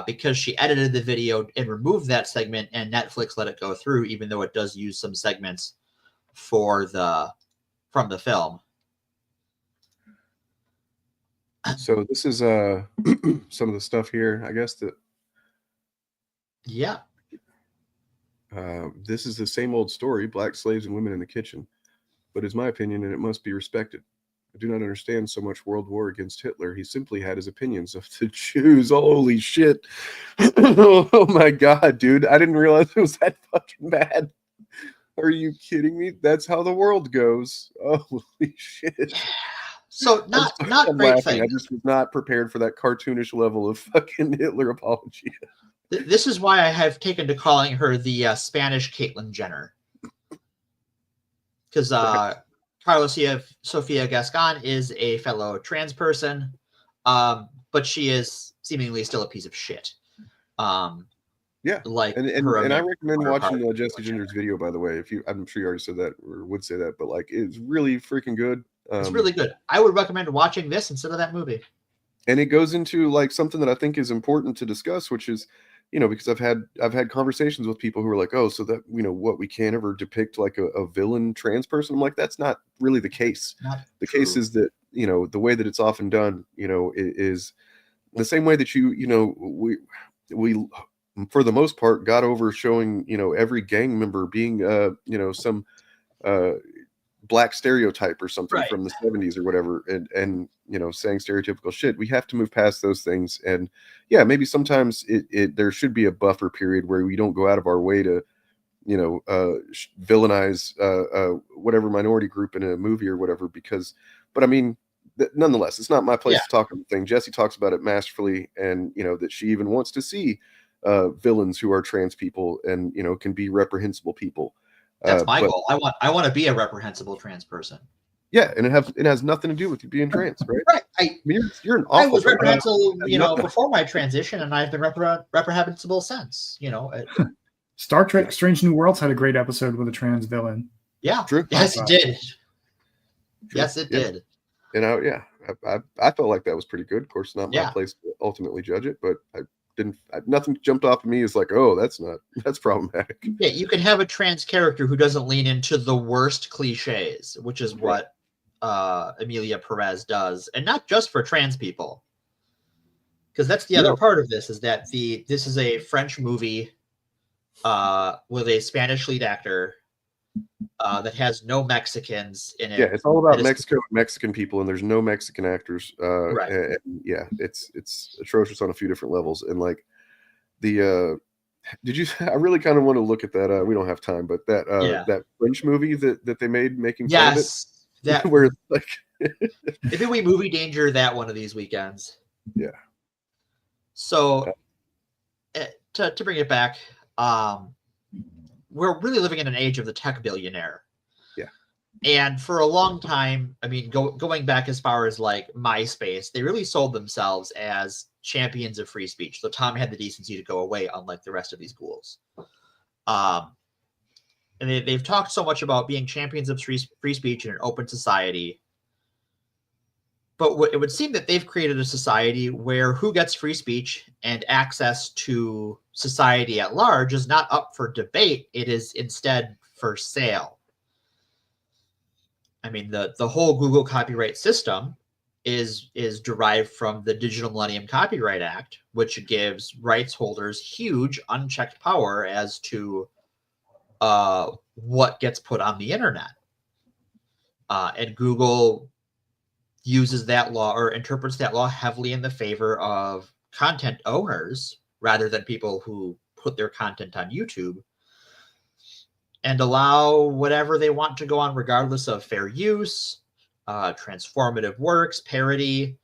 Because she edited the video and removed that segment, and Netflix let it go through, even though it does use some segments from the film. So this is some of the stuff here, I guess that. Yeah. This is the same old story: black slaves and women in the kitchen, but it's my opinion, and it must be respected. I do not understand so much world war against Hitler. He simply had his opinions of the Jews. Holy shit. Oh my God, dude. I didn't realize it was that fucking bad. Are you kidding me? That's how the world goes. Holy shit. So not great thing. I just was not prepared for that cartoonish level of fucking Hitler apology. This is why I have taken to calling her the Spanish Caitlyn Jenner. Because Carla Sofia Gascon is a fellow trans person, but she is seemingly still a piece of shit. Yeah, like and I recommend watching Jessie Gender's video. By the way, I'm sure you already said that or would say that, but like it's really freaking good. It's really good. I would recommend watching this instead of that movie. And it goes into like something that I think is important to discuss, which is, because I've had conversations with people who are like, oh, so that, what, we can't ever depict like a villain trans person. I'm like, that's not really the case. The case is that, the way that it's often done, is the same way that we for the most part got over showing, every gang member being, some black stereotype or something from the 70s or whatever, and saying stereotypical shit. We have to move past those things, and maybe sometimes there should be a buffer period where we don't go out of our way to villainize whatever minority group in a movie or whatever, but I mean, nonetheless, it's not my place to talk about the thing. Jessie talks about it masterfully, and that she even wants to see villains who are trans people and can be reprehensible people. That's my goal. I want to be a reprehensible trans person. Yeah, and it has nothing to do with you being trans, right? Right. I mean, you're an awful. I was reprehensible, before my transition, and I've been reprehensible since. Star Trek: Strange New Worlds had a great episode with a trans villain. Yeah. True. Yes, it did. True. Yes, it did. And I felt like that was pretty good. Of course, not my place to ultimately judge it, but nothing jumped off at me as like, oh, that's problematic. Yeah, you can have a trans character who doesn't lean into the worst cliches, which is what Emilia Perez does, and not just for trans people. Because that's the other part of this, is that this is a French movie with a Spanish lead actor that has no Mexicans in it. Yeah, it's all about Mexico and Mexican people, and there's no Mexican actors. Right. And it's atrocious on a few different levels. And like I really kind of want to look at that. We don't have time, but that French movie that they made making fun of it. That where it's like maybe we movie danger that one of these weekends. Yeah. So to bring it back, we're really living in an age of the tech billionaire. Yeah. And for a long time, I mean, going back as far as like MySpace, they really sold themselves as champions of free speech. So Tom had the decency to go away, unlike the rest of these ghouls. And they've talked so much about being champions of free speech in an open society. But it would seem that they've created a society where who gets free speech and access to society at large is not up for debate. It is instead for sale. I mean, the whole Google copyright system is derived from the Digital Millennium Copyright Act, which gives rights holders huge unchecked power as to what gets put on the internet. And Google uses that law or interprets that law heavily in the favor of content owners rather than people who put their content on YouTube, and allow whatever they want to go on regardless of fair use, transformative works, parody,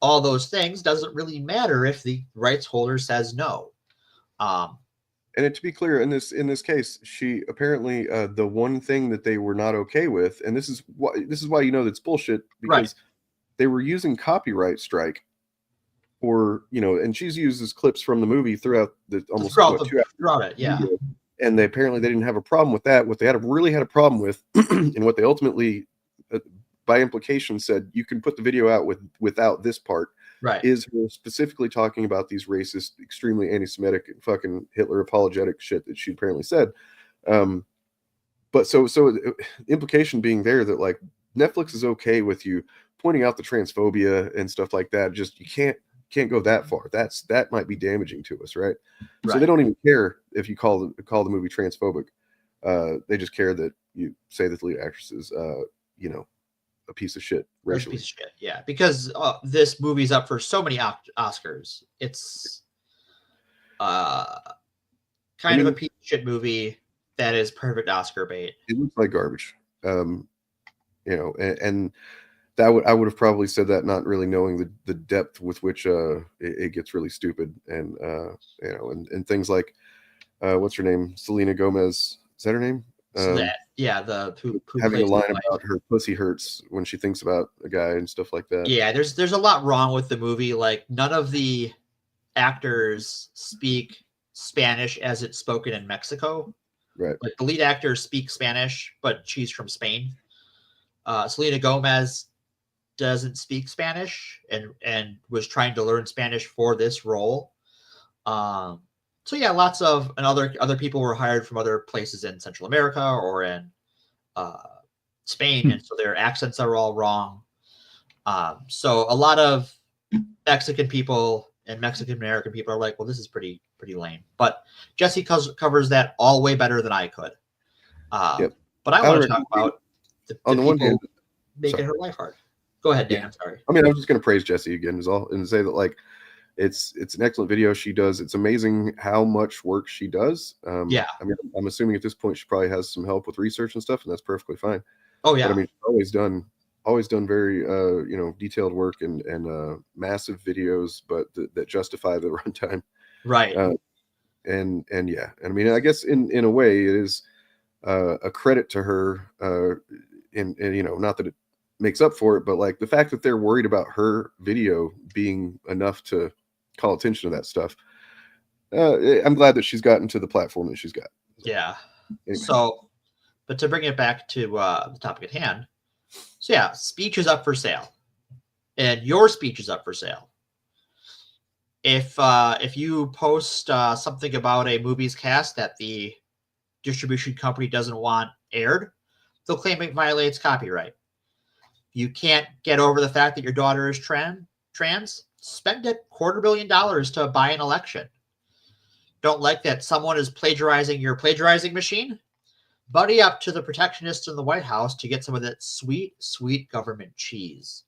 all those things. Doesn't really matter if the rights holder says no. And to be clear, in this case, she apparently the one thing that they were not okay with, and this is why that's bullshit, because they were using copyright strike for and she's used as clips from the movie throughout throughout it, yeah. Video. And they didn't have a problem with that. What they really had a problem with, and what they ultimately, by implication, said you can put the video out without this part. Right. Is her specifically talking about these racist, extremely anti-Semitic, fucking Hitler apologetic shit that she apparently said. But so implication being there that like Netflix is okay with you pointing out the transphobia and stuff like that. Just you can't go that far. That might be damaging to us, right? So they don't even care if you call the movie transphobic. They just care that you say that the lead actress is a piece of shit racially. A piece of shit, yeah. Because this movie's up for so many Oscars. It's kind of a piece of shit movie that is perfect Oscar bait. It looks like garbage. And that I would have probably said that not really knowing the depth with which it gets really stupid, and and things like what's her name, Selena Gomez, is that her name? Who having a line about her pussy hurts when she thinks about a guy and stuff like that. Yeah, there's a lot wrong with the movie. Like none of the actors speak Spanish as it's spoken in Mexico. Right. Like the lead actor speaks Spanish, but she's from Spain. Selena Gomez doesn't speak Spanish and was trying to learn Spanish for this role. So yeah, lots of other people were hired from other places in Central America or in Spain, and so their accents are all wrong. So a lot of Mexican people and Mexican American people are like, well, this is pretty lame. But Jessie covers that all way better than I could. But I want to talk about the one hand making her life hard. Go ahead, Dan. I'm sorry. I mean, I was just going to praise Jessie again, and say that like it's an excellent video she does. It's amazing how much work she does. I mean, I'm assuming at this point she probably has some help with research and stuff, and that's perfectly fine. Oh yeah. But I mean, she's always done very detailed work and massive videos, but that justify the runtime. Right. and yeah, I mean, I guess in a way it is a credit to her, and you know, not that it makes up for it, but like the fact that they're worried about her video being enough to call attention to that stuff. I'm glad that she's gotten to the platform that she's got. Yeah. Anyway. So, but to bring it back to the topic at hand, so yeah, speech is up for sale, and your speech is up for sale. If you post something about a movie's cast that the distribution company doesn't want aired, they'll claim it violates copyright. You can't get over the fact that your daughter is trans, spend $250 million to buy an election. Don't like that someone is plagiarizing your plagiarizing machine? Buddy up to the protectionists in the White House to get some of that sweet, sweet government cheese.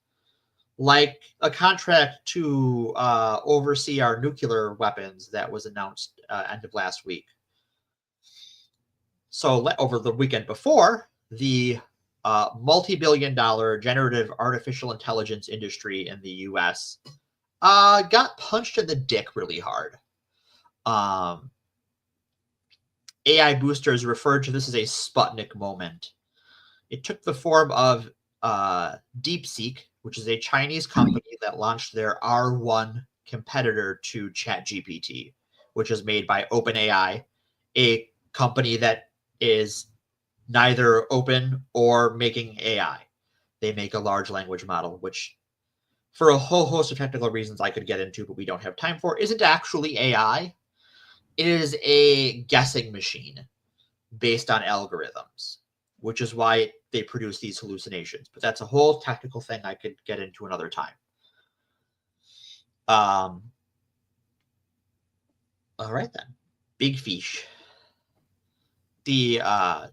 Like a contract to oversee our nuclear weapons that was announced end of last week. So over the weekend before, the multi-billion-dollar generative artificial intelligence industry in the U.S. Got punched in the dick really hard. AI boosters referred to this as a Sputnik moment. It took the form of DeepSeek, which is a Chinese company that launched their R1 competitor to ChatGPT, which is made by OpenAI, a company that is neither open or making AI. They make a large language model, which for a whole host of technical reasons I could get into, but we don't have time for, isn't actually AI. It is a guessing machine based on algorithms, which is why they produce these hallucinations. But that's a whole technical thing I could get into another time. All right, then. Big fish. The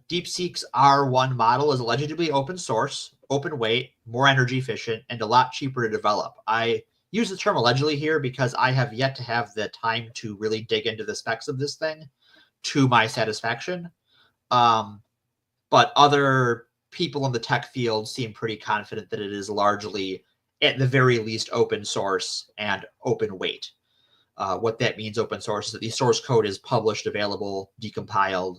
DeepSeek's R1 model is allegedly open source, open weight, more energy efficient, and a lot cheaper to develop. I use the term allegedly here because I have yet to have the time to really dig into the specs of this thing to my satisfaction. But other people in the tech field seem pretty confident that it is largely, at the very least, open source and open weight. What that means, open source, is that the source code is published, available, decompiled,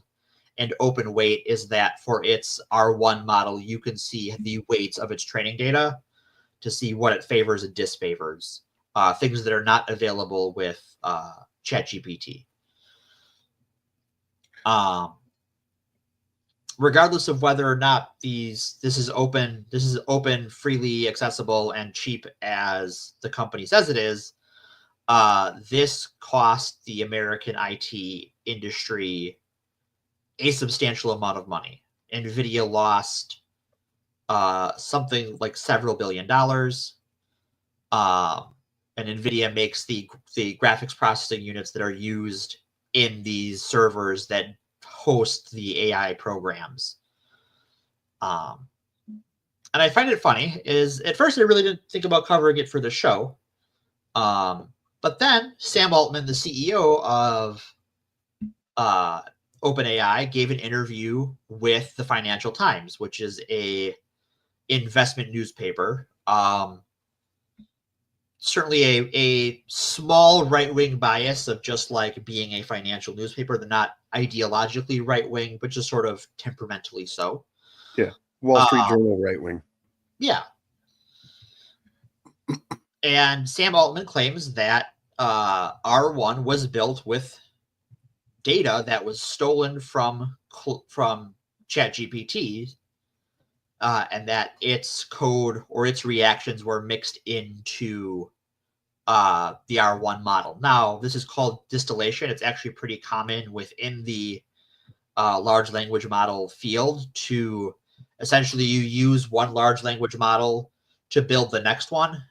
and open weight is that for its R1 model, you can see the weights of its training data to see what it favors and disfavors, things that are not available with ChatGPT. Regardless of whether or not this is open, freely accessible, and cheap as the company says it is, this cost the American IT industry a substantial amount of money. NVIDIA lost something like several $1 billion. And NVIDIA makes the graphics processing units that are used in these servers that host the AI programs. And I find it funny is at first I really didn't think about covering it for the show. But then Sam Altman, the CEO of OpenAI, gave an interview with the Financial Times, which is a investment newspaper. Certainly a small right-wing bias of just like being a financial newspaper. They're not ideologically right-wing, but just sort of temperamentally so. Yeah. Wall Street Journal right-wing. Yeah. And Sam Altman claims that R1 was built with data that was stolen from ChatGPT, and that its code or its reactions were mixed into the R1 model. Now, this is called distillation. It's actually pretty common within the large language model field to essentially you use one large language model to build the next one.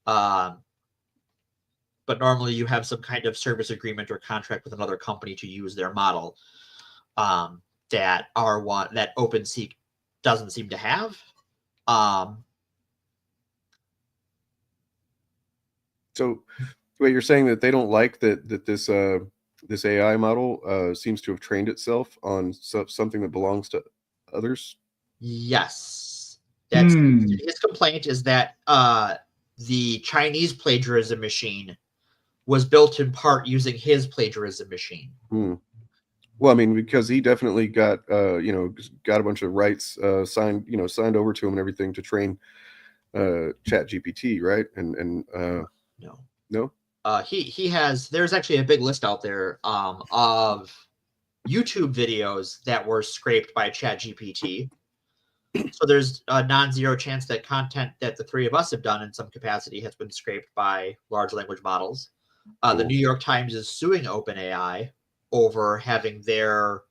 But normally you have some kind of service agreement or contract with another company to use their model that R1, that OpenSeek doesn't seem to have. So wait, you're saying that they don't like that this AI model seems to have trained itself on something that belongs to others? Yes. That's his complaint is that the Chinese plagiarism machine was built in part using his plagiarism machine. Well, I mean, because he definitely got got a bunch of rights signed over to him and everything to train Chat GPT, right? And no. He has. There's actually a big list out there of YouTube videos that were scraped by Chat GPT. So there's a non-zero chance that content that the three of us have done in some capacity has been scraped by large language models. The New York Times is suing OpenAI over having their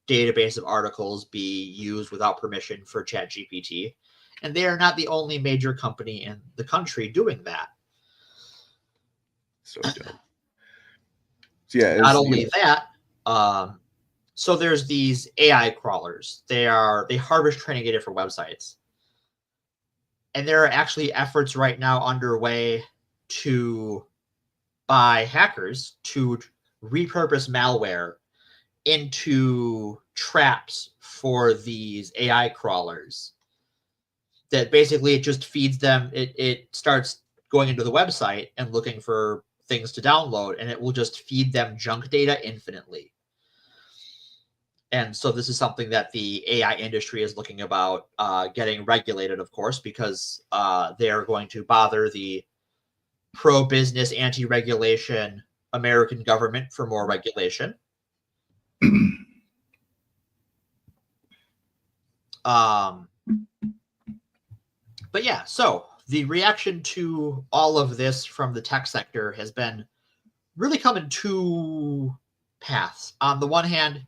database of articles be used without permission for ChatGPT. And they are not the only major company in the country doing that. So dumb. Yeah. Not only that, so there's these AI crawlers. They harvest training data for websites. And there are actually efforts right now underway by hackers to repurpose malware into traps for these AI crawlers. That basically it just feeds them. It starts going into the website and looking for things to download, and it will just feed them junk data infinitely. And so this is something that the AI industry is looking about getting regulated, of course, because they're going to bother the pro-business, anti-regulation American government for more regulation. But yeah, so the reaction to all of this from the tech sector has been really come in two paths. On the one hand,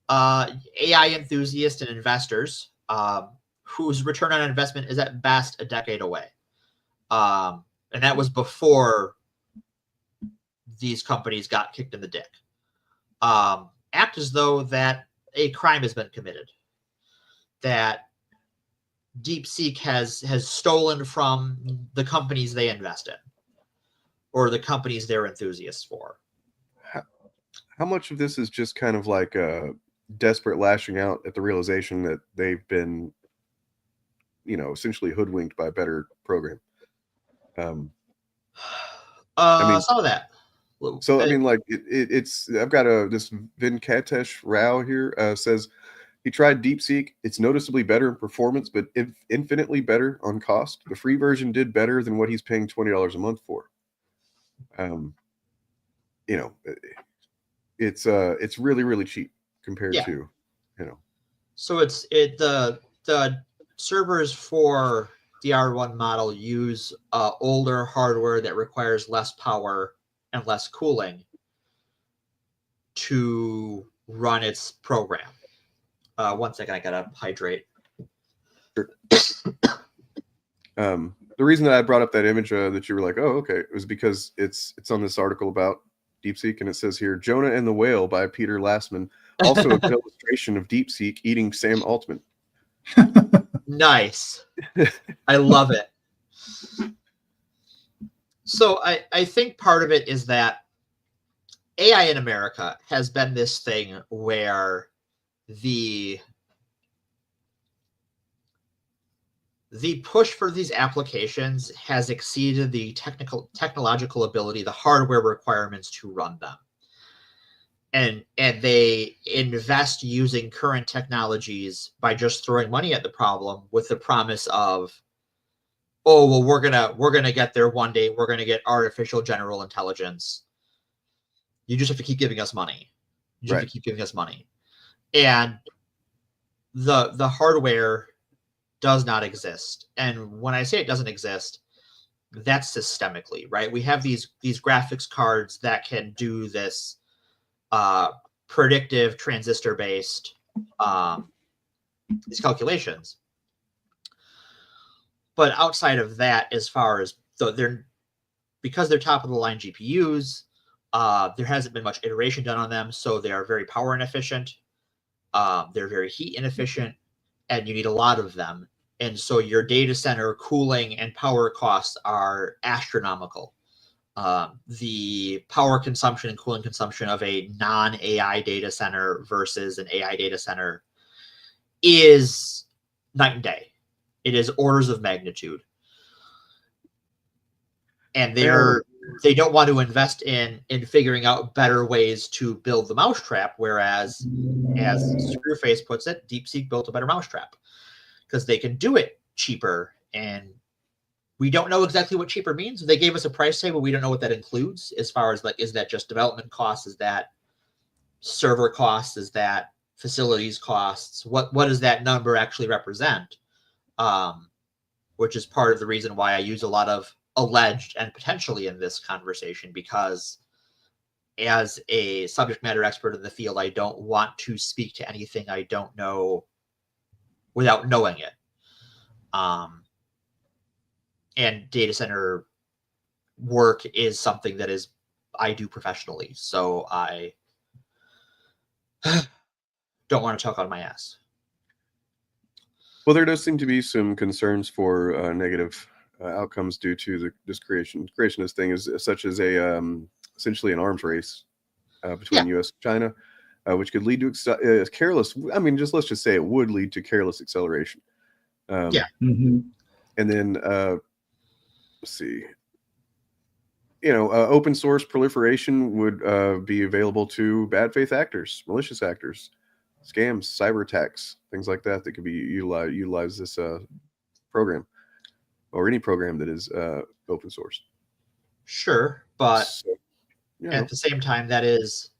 AI enthusiasts and investors whose return on investment is at best a decade away. And that was before these companies got kicked in the dick. Act as though that a crime has been committed, that DeepSeek has stolen from the companies they invest in or the companies they're enthusiasts for. How much of this is just kind of like desperate lashing out at the realization that they've been, essentially hoodwinked by a better program? Some of that. So I mean, like it's I've got this Venkatesh Rao here says he tried DeepSeek. It's noticeably better in performance, but infinitely better on cost. The free version did better than what he's paying $20 a month for. It's really, really cheap compared to, So the servers for the R1 model use older hardware that requires less power and less cooling to run its program. 1 second, I gotta hydrate. Sure. The reason that I brought up that image that you were like, oh, okay, was because it's on this article about DeepSeek, and it says here, Jonah and the Whale by Peter Lassman, also a good illustration of DeepSeek eating Sam Altman. Nice. I love it. So I think part of it is that AI in America has been this thing where the push for these applications has exceeded the technological ability, the hardware requirements to run them. And they invest using current technologies by just throwing money at the problem with the promise of, oh, well, we're gonna get there one day. We're gonna get artificial general intelligence. You just have to keep giving us money. You just have to keep giving us money. And the hardware does not exist. And when I say it doesn't exist, that's systemically, right? We have these graphics cards that can do this predictive transistor-based these calculations. But outside of that, as far as because they're top of the line GPUs, there hasn't been much iteration done on them, so they are very power inefficient. They're very heat inefficient, and you need a lot of them. And so your data center cooling and power costs are astronomical. The power consumption and cooling consumption of a non-AI data center versus an AI data center is night and day. It is orders of magnitude. And they don't want to invest in figuring out better ways to build the mousetrap. Whereas, as Screwface puts it, DeepSeek built a better mousetrap because they can do it cheaper. And we don't know exactly what cheaper means. They gave us a price tag, but we don't know what that includes as far as, like, is that just development costs? Is that server costs? Is that facilities costs? What does that number actually represent? Which is part of the reason why I use a lot of alleged and potentially in this conversation, because as a subject matter expert in the field, I don't want to speak to anything I don't know without knowing it. And data center work is something that I do professionally. So I don't want to talk out of my ass. Well, there does seem to be some concerns for negative outcomes due to this creationist thing, is such as essentially an arms race between U.S. and China, which could lead to careless. I mean, let's just say it would lead to careless acceleration. And then let's see. Open source proliferation would be available to bad faith actors, malicious actors, scams, cyber attacks, things like that could be utilize this program, or any program that is open source. Sure, but at the same time, that is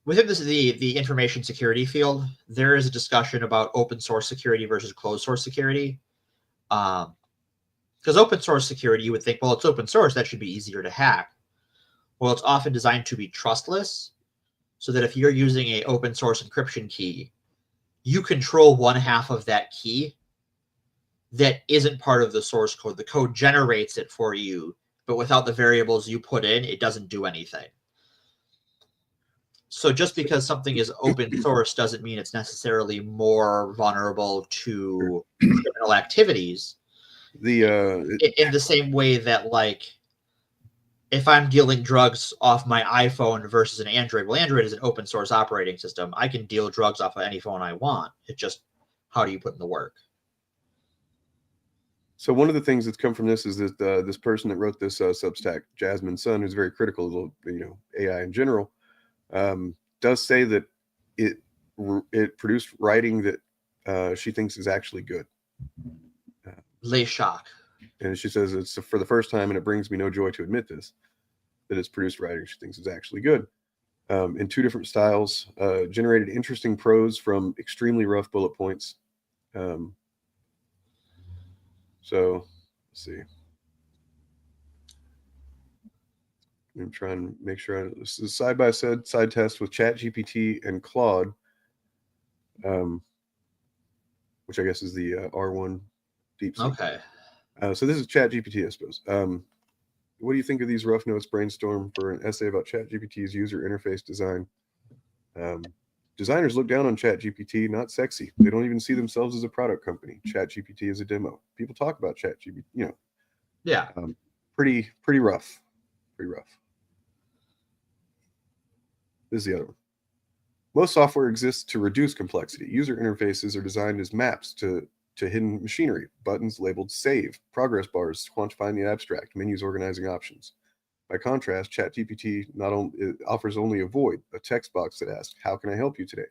within the information security field. There is a discussion about open source security versus closed source security. Because open source security, you would think, well, it's open source, that should be easier to hack. Well, it's often designed to be trustless, so that if you're using an open source encryption key, you control one half of that key that isn't part of the source code. The code generates it for you, but without the variables you put in, it doesn't do anything. So just because something is open source doesn't mean it's necessarily more vulnerable to criminal activities. In the same way that, like, if I'm dealing drugs off my iPhone versus an Android, well, Android is an open source operating system. I can deal drugs off of any phone I want. It's just, how do you put in the work? So one of the things that's come from this is that this person that wrote this Substack, Jasmine Sun, who's very critical of AI in general, does say that it produced writing that she thinks is actually good. Les shock. And she says it's for the first time, and it brings me no joy to admit this, that it's produced writing she thinks is actually good. In two different styles, generated interesting prose from extremely rough bullet points. So let's see. I'm trying to make sure this is side test with ChatGPT and Claude, which I guess is the R1 DeepSeek. Okay. So this is ChatGPT, I suppose. What do you think of these rough notes brainstorm for an essay about ChatGPT's user interface design? Designers look down on ChatGPT, not sexy. They don't even see themselves as a product company. ChatGPT is a demo. People talk about ChatGPT, Yeah. Pretty rough. Pretty rough. This is the other one. Most software exists to reduce complexity. User interfaces are designed as maps to hidden machinery, buttons labeled save, progress bars quantifying the abstract, menus organizing options. By contrast, ChatGPT offers only a void, a text box that asks, "How can I help you today?"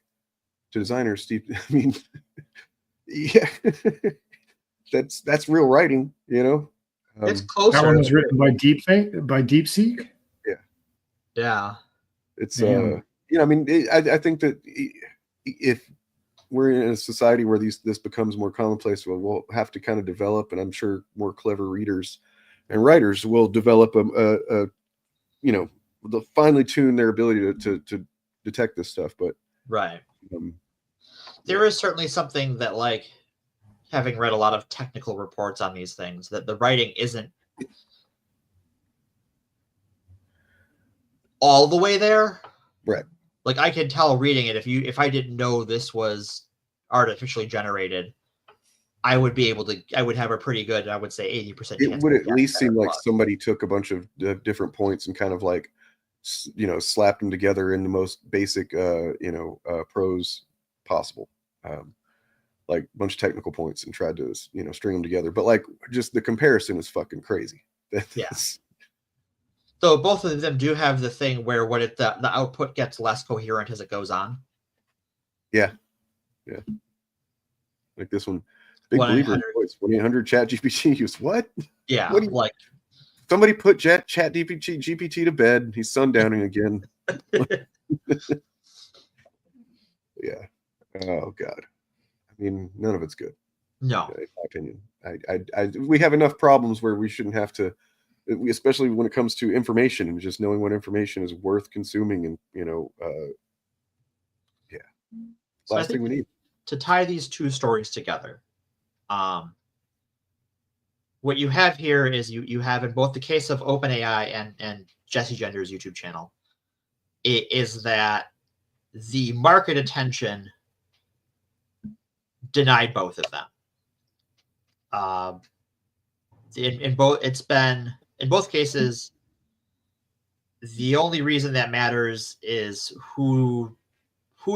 To designers, yeah, that's real writing, It's closer. That one was written by DeepSeek. Yeah. It's I think that if we're in a society where this becomes more commonplace, we'll have to kind of develop, and I'm sure more clever readers and writers will develop they'll finely tune their ability to detect this stuff. But right, there is certainly something that, like, having read a lot of technical reports on these things, that the writing isn't all the way there. Right. Like, I can tell reading it, if I didn't know this was artificially generated, I would have a pretty good, I would say 80% chance. It would at least seem like somebody took a bunch of different points and kind of like, slapped them together in the most basic, prose possible. Like a bunch of technical points and tried to, string them together. But like, just the comparison is fucking crazy. Yeah. Though both of them do have the thing where the output gets less coherent as it goes on. Yeah. Like this one, big believer in voice. 1-800 chat GPT used what? Yeah, what somebody put chat GPT to bed. He's sundowning again. Yeah. Oh God. I mean, none of it's good. No, in my opinion. We have enough problems where we shouldn't have to, especially when it comes to information and just knowing what information is worth consuming, and So last thing we need. To tie these two stories together, what you have here is you have, in both the case of OpenAI and Jessie Gender's YouTube channel, is that the market attention denied both of them. In both cases, the only reason that matters is who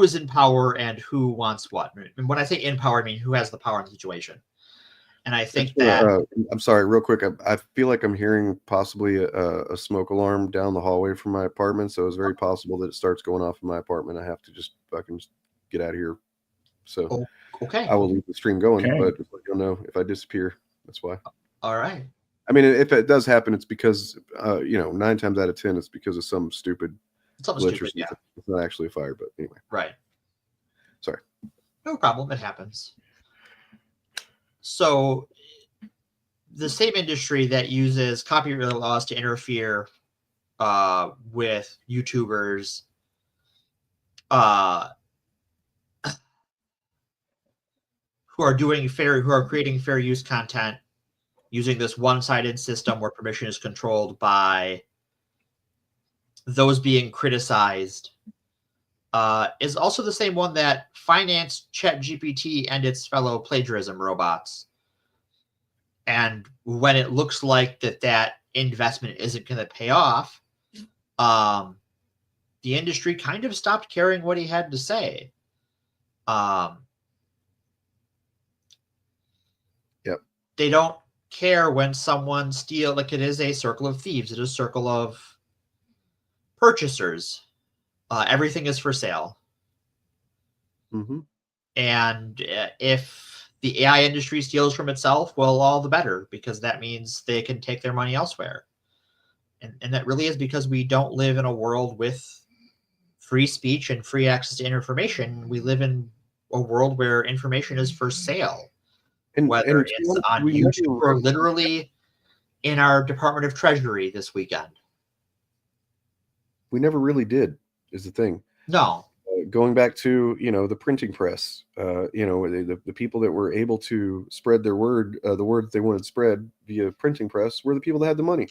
is in power and who wants what. And when I say in power, I mean who has the power in the situation. And I think I'm sorry, real quick. I feel like I'm hearing possibly a smoke alarm down the hallway from my apartment. So it's very possible that it starts going off in my apartment. I have to just fucking get out of here. So okay, I will leave the stream going, Okay. but you'll know if I disappear. That's why. All right. I mean, if it does happen, it's because 9 times out of 10, it's because of some stupid glitch or something. Yeah. It's not actually a fire, but anyway. Right. Sorry. No problem. It happens. So the same industry that uses copyright laws to interfere with YouTubers who are creating fair use content using this one-sided system where permission is controlled by those being criticized, is also the same one that financed ChatGPT and its fellow plagiarism robots. And when it looks like that investment isn't going to pay off, the industry kind of stopped caring what he had to say. Yep. They don't care when someone steals, like it is a circle of thieves. It is a circle of purchasers. Everything is for sale. Mm-hmm. And if the AI industry steals from itself, well, all the better, because that means they can take their money elsewhere. And that really is because we don't live in a world with free speech and free access to information. We live in a world where information is for sale. And whether it's on YouTube or literally in our Department of Treasury this weekend. We never really did, is the thing. No. Going back to, the printing press, the people that were able to spread their word, the word they wanted spread via printing press, were the people that had the money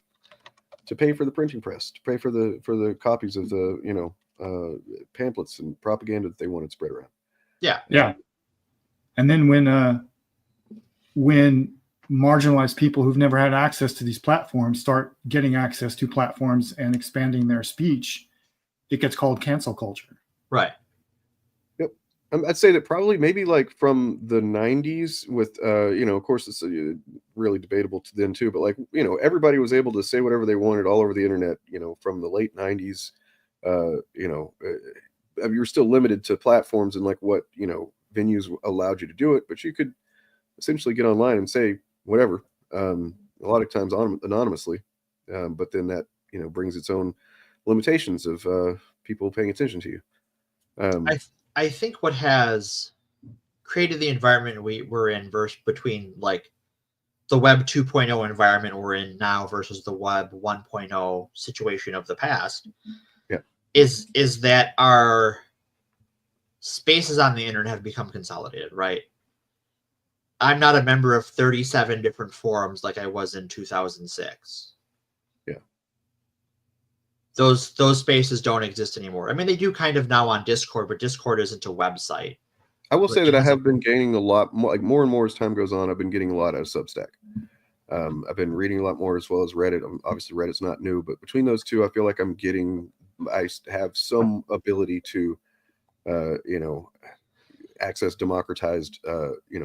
to pay for the printing press, to pay for the copies of the, pamphlets and propaganda that they wanted spread around. Yeah. Yeah. And then when marginalized people who've never had access to these platforms start getting access to platforms and expanding their speech, it gets called cancel culture. Right. Yep. I'd say that probably maybe like from the 90s with, of course it's really debatable to then too, but like, everybody was able to say whatever they wanted all over the internet, from the late 90s, you were still limited to platforms and like what, venues allowed you to do it, but you could essentially get online and say whatever, a lot of times anonymously, but then that brings its own limitations of people paying attention to you. I think what has created the environment we're in between like the Web 2.0 environment we're in now versus the Web 1.0 situation of the past, is that our spaces on the internet have become consolidated, right? I'm not a member of 37 different forums like I was in 2006. Yeah. Those spaces don't exist anymore. I mean, they do kind of now on Discord, but Discord isn't a website. I will say that I have been gaining a lot more, like more and more as time goes on. I've been getting a lot out of Substack. I've been reading a lot more as well as Reddit. Obviously, Reddit's not new, but between those two, I feel like I have some ability to, access democratized,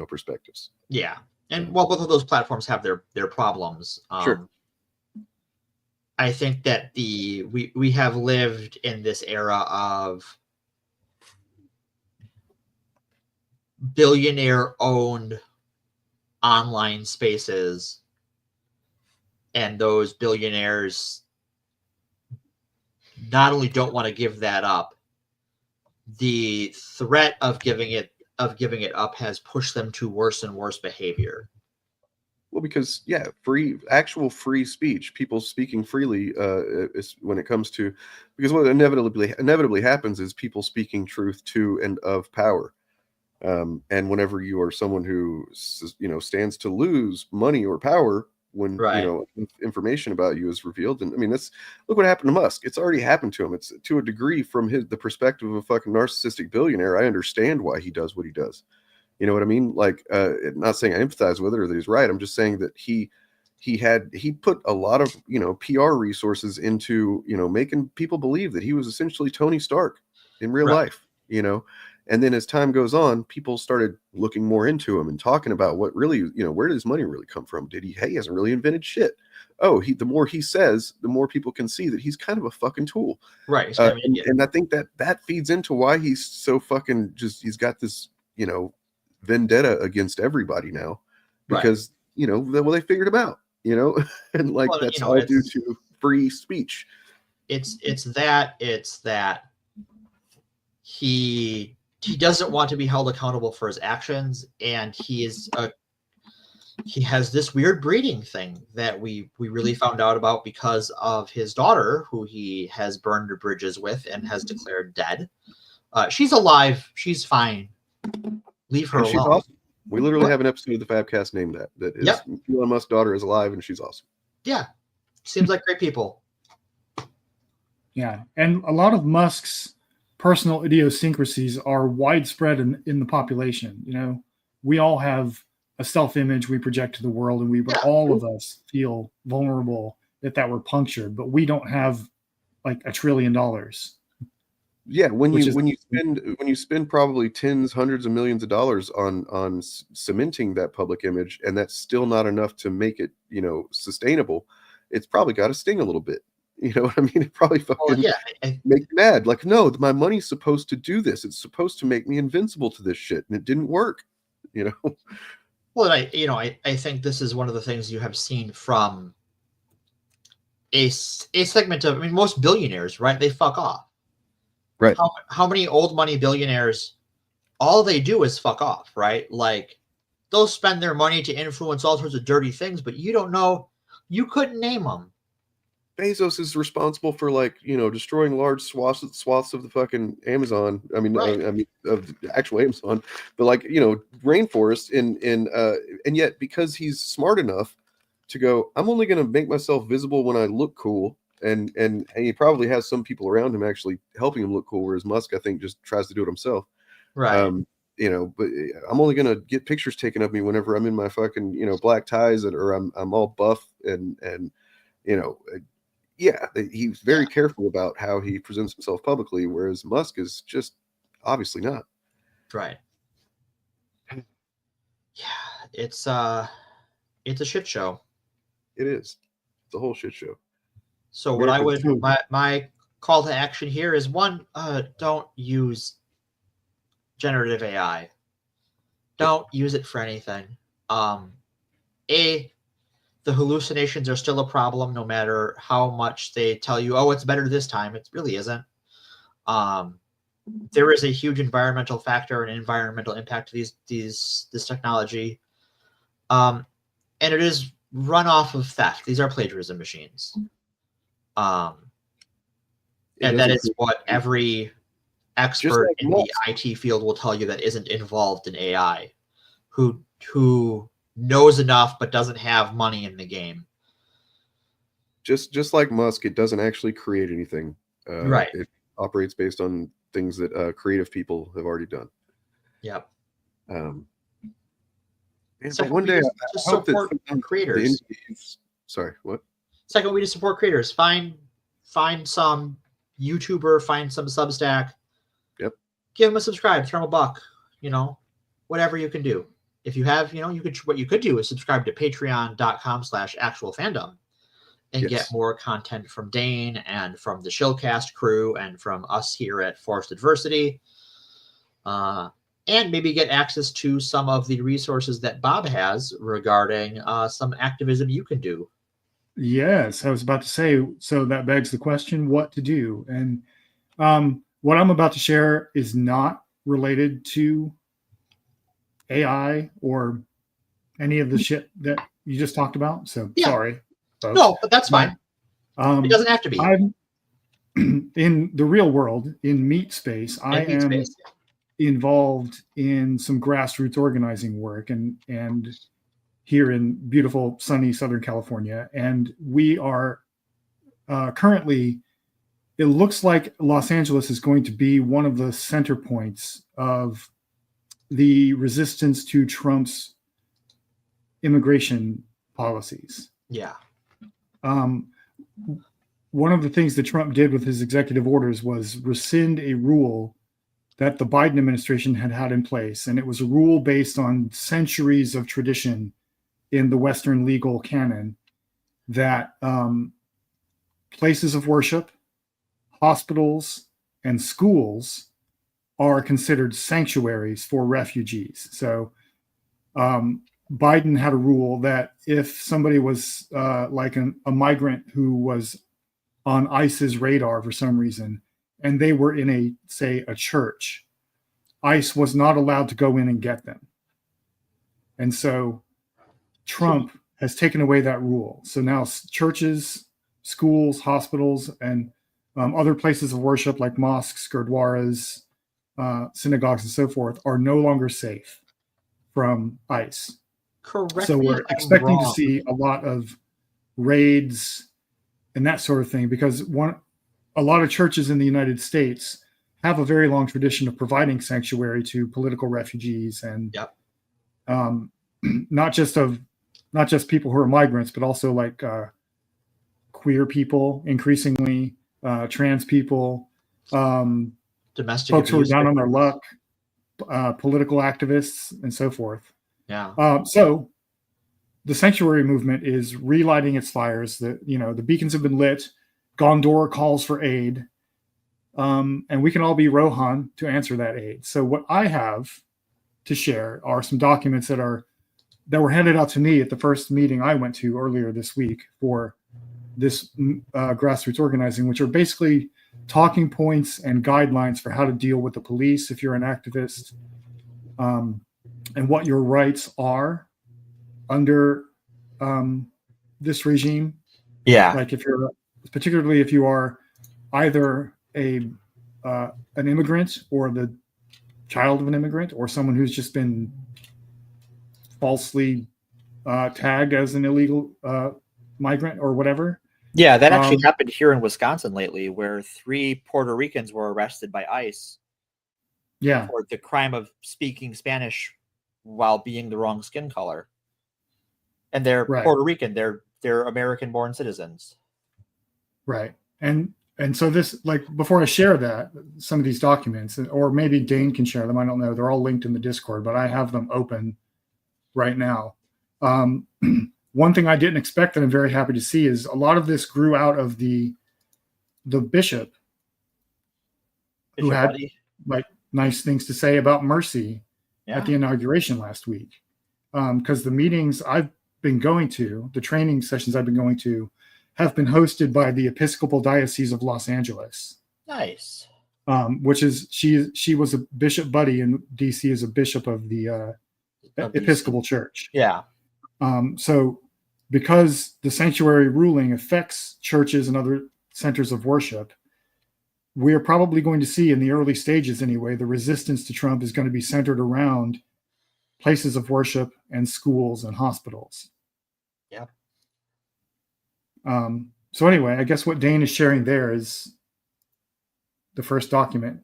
perspectives. Yeah. And while both of those platforms have their problems, sure. I think that we have lived in this era of billionaire-owned online spaces, and those billionaires not only don't want to give that up, the threat of giving it up has pushed them to worse and worse behavior. Well, because actual free speech, people speaking freely, is when it comes to, because what inevitably happens is people speaking truth to and of power. And whenever you are someone who stands to lose money or power when information about you is revealed, and I mean, look what happened to Musk. It's already happened to him. It's to a degree from the perspective of a fucking narcissistic billionaire. I understand why he does what he does. You know what I mean? Like, not saying I empathize with it or that he's right. I'm just saying that he put a lot of PR resources into making people believe that he was essentially Tony Stark in real life. And then as time goes on, people started looking more into him and talking about what really, where did his money really come from? He hasn't really invented shit. Oh, the more he says, the more people can see that he's kind of a fucking tool. Right. And I think that feeds into why he's so fucking he's got this, vendetta against everybody now, because, they figured him out, and that's all due to free speech. It's that he doesn't want to be held accountable for his actions, and he has this weird breeding thing that we really found out about because of his daughter, who he has burned bridges with and has declared dead. She's alive. She's fine. Leave her alone. She's awesome. We literally have an episode of the Fabcast named that is Elon Musk's daughter is alive and she's awesome. Yeah. Seems like great people. Yeah. And a lot of Musk's personal idiosyncrasies are widespread in the population. We all have a self-image we project to the world, and all of us feel vulnerable that were punctured, but we don't have like $1 trillion. Yeah, when you spend probably tens, hundreds of millions of dollars on cementing that public image, and that's still not enough to make it, sustainable, it's probably got to sting a little bit. You know what I mean? It probably fucking make you mad. Like, no, my money's supposed to do this. It's supposed to make me invincible to this shit, and it didn't work. Well, I think this is one of the things you have seen from a segment of. I mean, most billionaires, right? They fuck off. Right. How many old money billionaires, all they do is fuck off, right? Like, they'll spend their money to influence all sorts of dirty things, but you don't know, you couldn't name them. Bezos is responsible for destroying large swaths of the fucking Amazon. I mean, of the actual Amazon, but rainforests and yet because he's smart enough to go, I'm only going to make myself visible when I look cool. And he probably has some people around him actually helping him look cool, whereas Musk, I think, just tries to do it himself. Right. But I'm only gonna get pictures taken of me whenever I'm in my fucking black ties or I'm all buff and he's very careful about how he presents himself publicly, whereas Musk is just obviously not. Right. Yeah, it's a shit show. It is. It's a whole shit show. So what I would, my call to action here is, one, don't use generative AI. Don't use it for anything. The hallucinations are still a problem, no matter how much they tell you, oh, it's better this time. It really isn't. There is a huge environmental factor and environmental impact to this technology. And it is run off of theft. These are plagiarism machines. And that is what every expert in the IT field will tell you that isn't involved in AI, who knows enough but doesn't have money in the game. Just like Musk, it doesn't actually create anything. Right. It operates based on things that creative people have already done. Yep. So one day, I hope that creators. Sorry, what? Second way to support creators: find some YouTuber, find some Substack. Yep. Give them a subscribe, throw them a $1. Whatever you can do. If you have, what you could do is subscribe to patreon.com/actualfandom. and Yes. get more content from Dane and from the Shillcast crew and from us here at Forced Adversity. And maybe get access to some of the resources that Bob has regarding some activism you can do. Yes, I was about to say, so that begs the question, what to do? And what I'm about to share is not related to AI or any of the shit that you just talked about. So sorry, folks. No, but that's fine. It doesn't have to be. I'm in the real world, in meat space. I am involved in some grassroots organizing work and here in beautiful sunny Southern California. And we are currently, it looks like Los Angeles is going to be one of the center points of the resistance to Trump's immigration policies. Yeah. One of the things that Trump did with his executive orders was rescind a rule that the Biden administration had had in place. And it was a rule based on centuries of tradition in the Western legal canon that places of worship, hospitals, and schools are considered sanctuaries for refugees. So Biden had a rule that if somebody was like a migrant who was on ICE's radar for some reason, and they were in a church, ICE was not allowed to go in and get them. And so Trump has taken away that rule. So now churches, schools, hospitals, and other places of worship like mosques, gurdwaras, synagogues, and so forth are no longer safe from ICE. Correct. So we're expecting to see a lot of raids and that sort of thing, because a lot of churches in the United States have a very long tradition of providing sanctuary to political refugees and not just people who are migrants, but also like queer people, increasingly trans people, domestic folks who are down on their victims. luck, political activists, and so forth. Yeah. So the sanctuary movement is relighting its fires. The beacons have been lit. Gondor calls for aid, and we can all be Rohan to answer that aid. So what I have to share are some documents that were handed out to me at the first meeting I went to earlier this week for this grassroots organizing, which are basically talking points and guidelines for how to deal with the police if you're an activist, and what your rights are under this regime. Yeah. Like particularly if you are either an immigrant or the child of an immigrant or someone who's just been falsely tagged as an illegal migrant or whatever. Yeah, that actually happened here in Wisconsin lately, where 3 Puerto Ricans were arrested by ICE. Yeah. For the crime of speaking Spanish while being the wrong skin color. And they're Puerto Rican. They're American-born citizens. Right. And so this, like, before I share that, some of these documents, or maybe Dane can share them, I don't know. They're all linked in the Discord, but I have them open right now. One thing I didn't expect that I'm very happy to see is a lot of this grew out of the bishop who had like nice things to say about mercy at the inauguration last week. Because the meetings I've been going to, the training sessions I've been going to, have been hosted by the Episcopal Diocese of Los Angeles. Nice. Which is she was a bishop buddy in DC, as a bishop of the Episcopal Church. Yeah. So because the sanctuary ruling affects churches and other centers of worship, we're probably going to see in the early stages anyway, the resistance to Trump is going to be centered around places of worship and schools and hospitals. Yeah. So anyway, I guess what Dane is sharing there is the first document.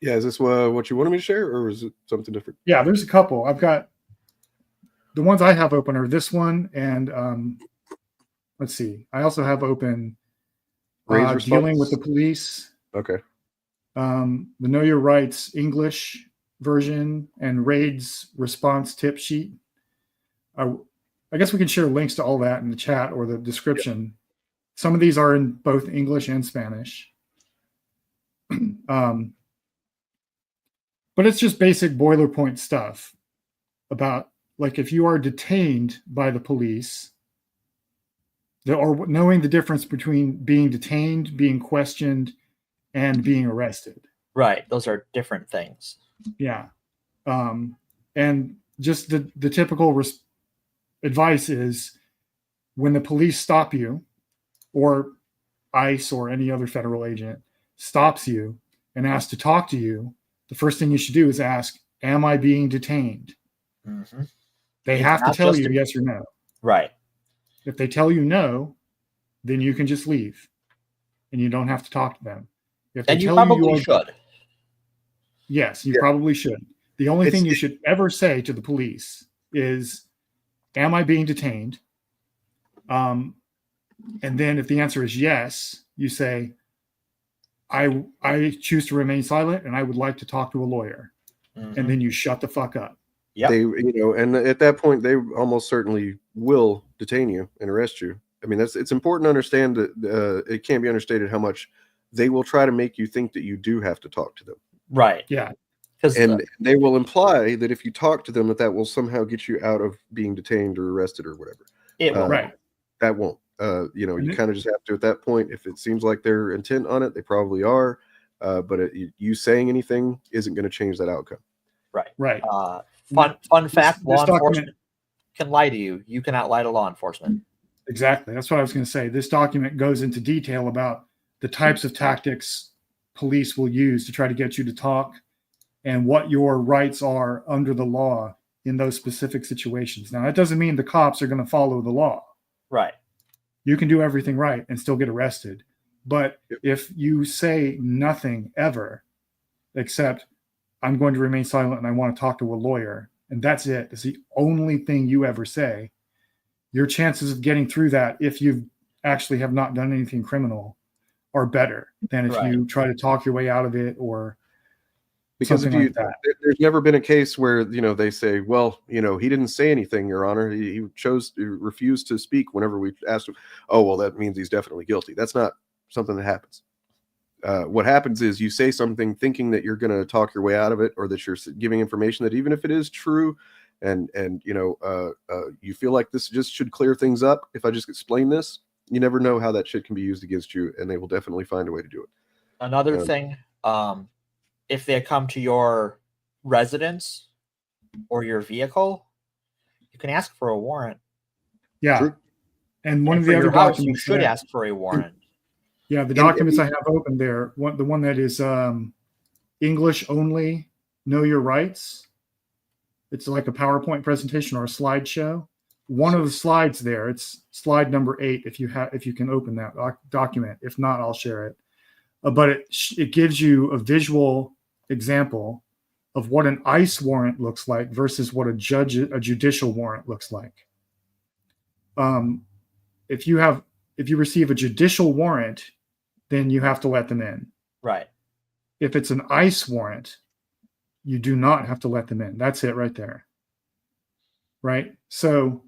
Yeah, is this what you wanted me to share, or is it something different? Yeah, there's a couple. I've got the ones I have open are this one, and let's see. I also have open dealing with the police. Okay. The Know Your Rights English version and Raid's response tip sheet. I guess we can share links to all that in the chat or the description. some of these are in both English and Spanish. But it's just basic boilerplate stuff about, like, if you are detained by the police, or knowing the difference between being detained, being questioned, and being arrested. Right. Those are different things. Yeah. And just the typical advice is, when the police stop you, or ICE or any other federal agent stops you and asks to talk to you, the first thing you should do is ask, am I being detained? Mm-hmm. They have to tell you yes or no. Right. If they tell you no, then you can just leave and you don't have to talk to them. If they And you tell probably should. Yes, you probably should. The only thing you should ever say to the police is, am I being detained? And then if the answer is yes, you say, I choose to remain silent and I would like to talk to a lawyer. Mm-hmm. And then you shut the fuck up. Yeah. They, and at that point, they almost certainly will detain you and arrest you. I mean, it's important to understand that it can't be understated how much they will try to make you think that you do have to talk to them. Right. Yeah. And they will imply that if you talk to them, that will somehow get you out of being detained or arrested or whatever. It will. Right. That won't. You kind of just have to, at that point, if it seems like they're intent on it, they probably are. But you saying anything isn't going to change that outcome. Right. Right. Fun fact: law this enforcement can lie to you. You cannot lie to law enforcement. Exactly. That's what I was going to say. This document goes into detail about the types of tactics police will use to try to get you to talk, and what your rights are under the law in those specific situations. Now, that doesn't mean the cops are going to follow the law. Right. You can do everything right and still get arrested. But if you say nothing ever, except I'm going to remain silent and I want to talk to a lawyer, and that's it, it's the only thing you ever say, your chances of getting through that, if you actually have not done anything criminal, are better than if you try to talk your way out of it or because something like that. There's never been a case where they say, well, he didn't say anything, Your Honor. He refused to speak whenever we asked him. Oh, well, that means he's definitely guilty. That's not something that happens. What happens is you say something thinking that you're going to talk your way out of it, or that you're giving information that, even if it is true, and you feel like this just should clear things up if I just explain this, you never know how that shit can be used against you, and they will definitely find a way to do it. Another thing, if they come to your residence or your vehicle, you can ask for a warrant. Yeah. True. And one of the for other your house, documents you should ask for a warrant. Yeah, the documents I have open there, the one that is English only, know your rights. It's like a PowerPoint presentation or a slideshow. One of the slides there, it's slide number 8. If you can open that document. If not, I'll share it. But it gives you a visual example of what an ICE warrant looks like versus what a judicial warrant looks like. If you receive a judicial warrant, then you have to let them in. Right. If it's an ICE warrant, you do not have to let them in. That's it right there. Right? So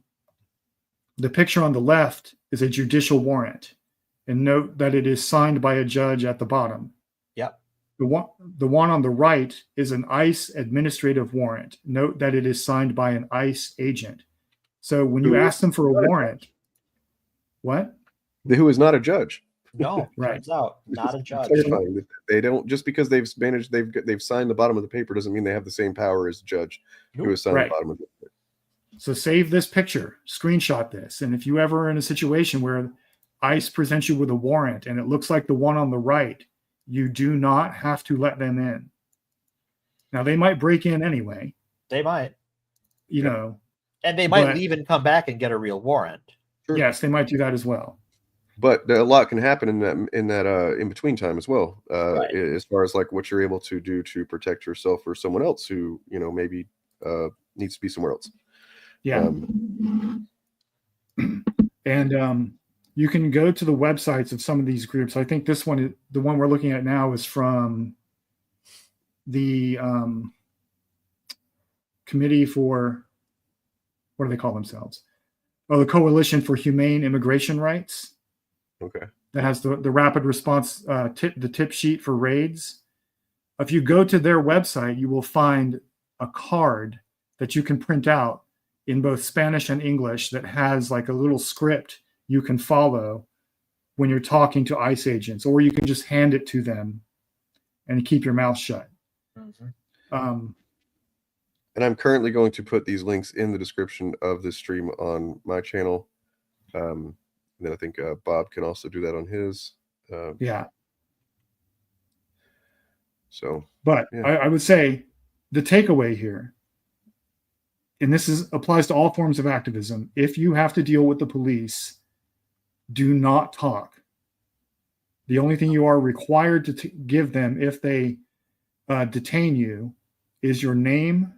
the picture on the left is a judicial warrant. And note that it is signed by a judge at the bottom. Yep. The one on the right is an ICE administrative warrant. Note that it is signed by an ICE agent. So when you ask them for a warrant, what? Who is not a judge. No, right. Turns out, not a judge. They don't, just because they've signed the bottom of the paper doesn't mean they have the same power as the judge who has signed the bottom of the paper. So save this picture, screenshot this, and if you ever are in a situation where ICE presents you with a warrant and it looks like the one on the right, you do not have to let them in. Now, they might break in anyway. They might. And they might leave and come back and get a real warrant. Sure. Yes, they might do that as well. But a lot can happen in that in between time as well, as far as like what you're able to do to protect yourself or someone else who maybe needs to be somewhere else. Yeah. And you can go to the websites of some of these groups. I think this one, the one we're looking at now, is from the Committee for, what do they call themselves? Oh, the Coalition for Humane Immigration Rights. Okay. That has the rapid response tip sheet for raids. If you go to their website, you will find a card that you can print out in both Spanish and English that has like a little script you can follow when you're talking to ICE agents, or you can just hand it to them and keep your mouth shut. And I'm currently going to put these links in the description of this stream on my channel. And then I think Bob can also do that on his. Yeah. So, but yeah. I would say the takeaway here, and this applies to all forms of activism, if you have to deal with the police, do not talk. The only thing you are required to give them if they detain you is your name,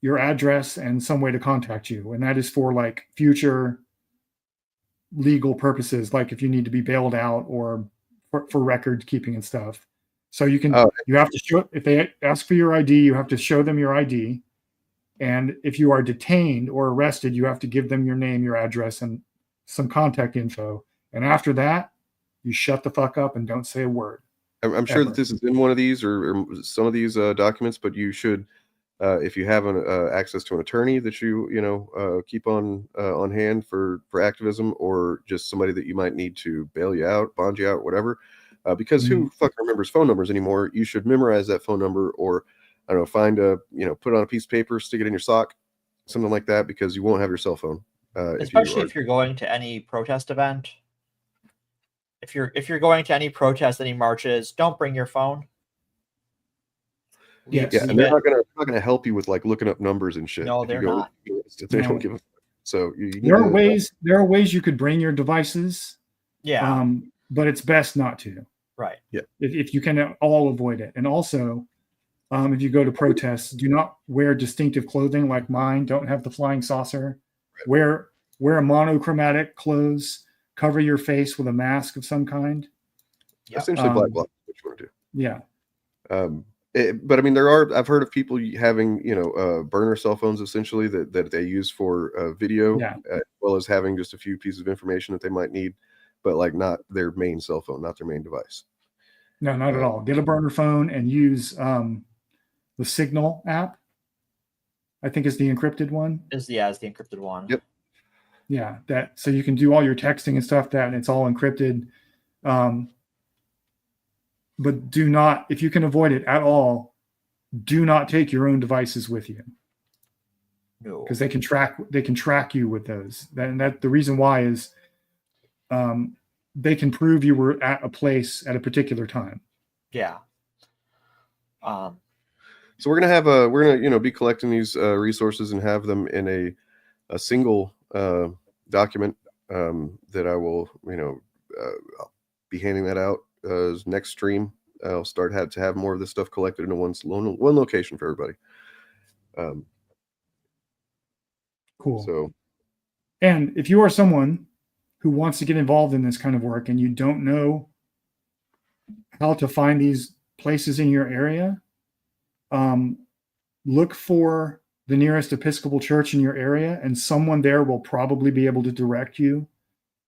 your address, and some way to contact you. And that is for like future legal purposes, like if you need to be bailed out or for record keeping and stuff. So you can, you have to show, if they ask for your ID, you have to show them your ID. And if you are detained or arrested, you have to give them your name, your address, and some contact info. And after that, you shut the fuck up and don't say a word. I'm sure that this is in one of these or some of these documents, but you should, if you have access to an attorney that you keep on hand for activism, or just somebody that you might need to bail you out, bond you out, whatever. Because who fucking remembers phone numbers anymore? You should memorize that phone number, or I don't know, find put it on a piece of paper, stick it in your sock, something like that, because you won't have your cell phone. Especially if you're going to any protest event. If you're going to any protest, any marches, don't bring your phone. Yeah, and they're not gonna help you with like looking up numbers and shit. No, they're not. They don't give a fuck. So there are ways you could bring your devices. Yeah. But it's best not to. Right. Yeah. If you can all avoid it. And also, if you go to protests, do not wear distinctive clothing like mine. Don't have the flying saucer. Right. Wear a monochromatic clothes. Cover your face with a mask of some kind. Yep. Essentially black bloc, what you want to do. Yeah. But I mean, I've heard of people having, burner cell phones essentially that they use for video, as well as having just a few pieces of information that they might need, but like not their main cell phone, not their main device. No, not at all. Get a burner phone and use the Signal app. I think is the encrypted one. Is the encrypted one. Yep. Yeah, so you can do all your texting and stuff and it's all encrypted. But do not, if you can avoid it at all, do not take your own devices with you. No. Because they can track you with those. That the reason why is they can prove you were at a place at a particular time. Yeah. So we're gonna be collecting these resources and have them in a single document that I will I'll be handing that out next stream. I'll start to have more of this stuff collected into one location for everybody. Cool. So, and if you are someone who wants to get involved in this kind of work and you don't know how to find these places in your area, look for the nearest Episcopal church in your area, and someone there will probably be able to direct you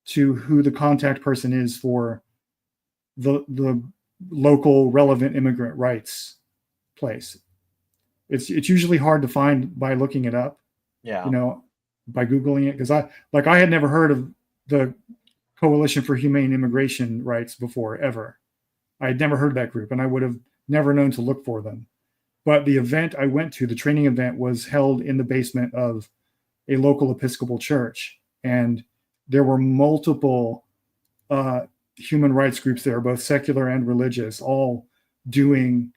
to who the contact person is for the local relevant immigrant rights place. It's usually hard to find by looking it up. Yeah. By Googling it, because I had never heard of the Coalition for Humane Immigration Rights before, ever. I had never heard of that group, and I would have never known to look for them. But the event I went to, the training event, was held in the basement of a local Episcopal church. And there were multiple human rights groups there, both secular and religious, all doing,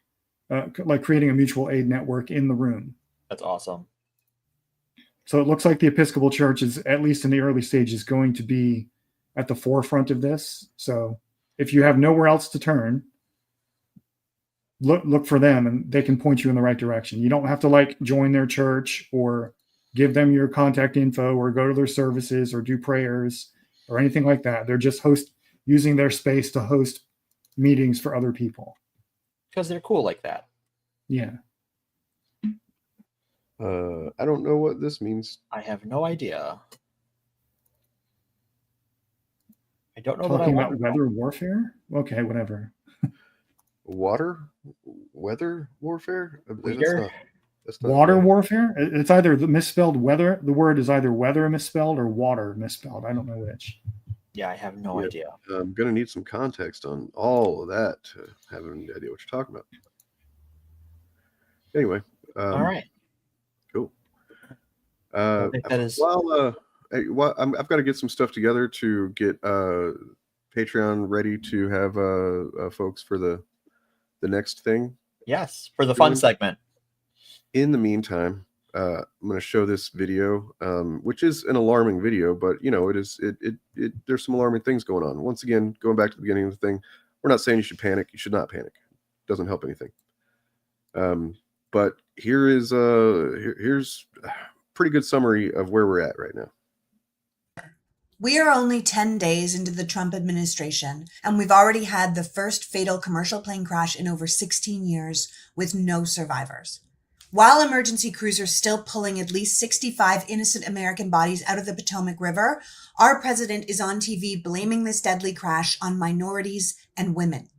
creating a mutual aid network in the room. That's awesome. So it looks like the Episcopal Church is, at least in the early stages, going to be at the forefront of this. So if you have nowhere else to turn, look for them and they can point you in the right direction. You don't have to join their church or give them your contact info or go to their services or do prayers or anything like that. They're just using their space to host meetings for other people. Because they're cool like that. Yeah. I don't know what this means. I have no idea. I don't know Talking that I about weather warfare? Okay, whatever. Weather warfare? Weeder? That's not Water warfare? It's either the misspelled weather. The word is either weather misspelled or water misspelled. I don't know which. Yeah, I have no idea. I'm going to need some context on all of that to have any idea what you're talking about. Anyway. All right. Cool. I think that is... I've got to get some stuff together to get Patreon ready to have folks for the next thing. Yes, for the fun segment. In the meantime, I'm going to show this video, which is an alarming video, but there's some alarming things going on. Once again, going back to the beginning of the thing, we're not saying you should panic. You should not panic. It doesn't help anything. But here's a pretty good summary of where we're at right now. We are only 10 days into the Trump administration, and we've already had the first fatal commercial plane crash in over 16 years with no survivors. While emergency crews are still pulling at least 65 innocent American bodies out of the Potomac River, our president is on TV blaming this deadly crash on minorities and women.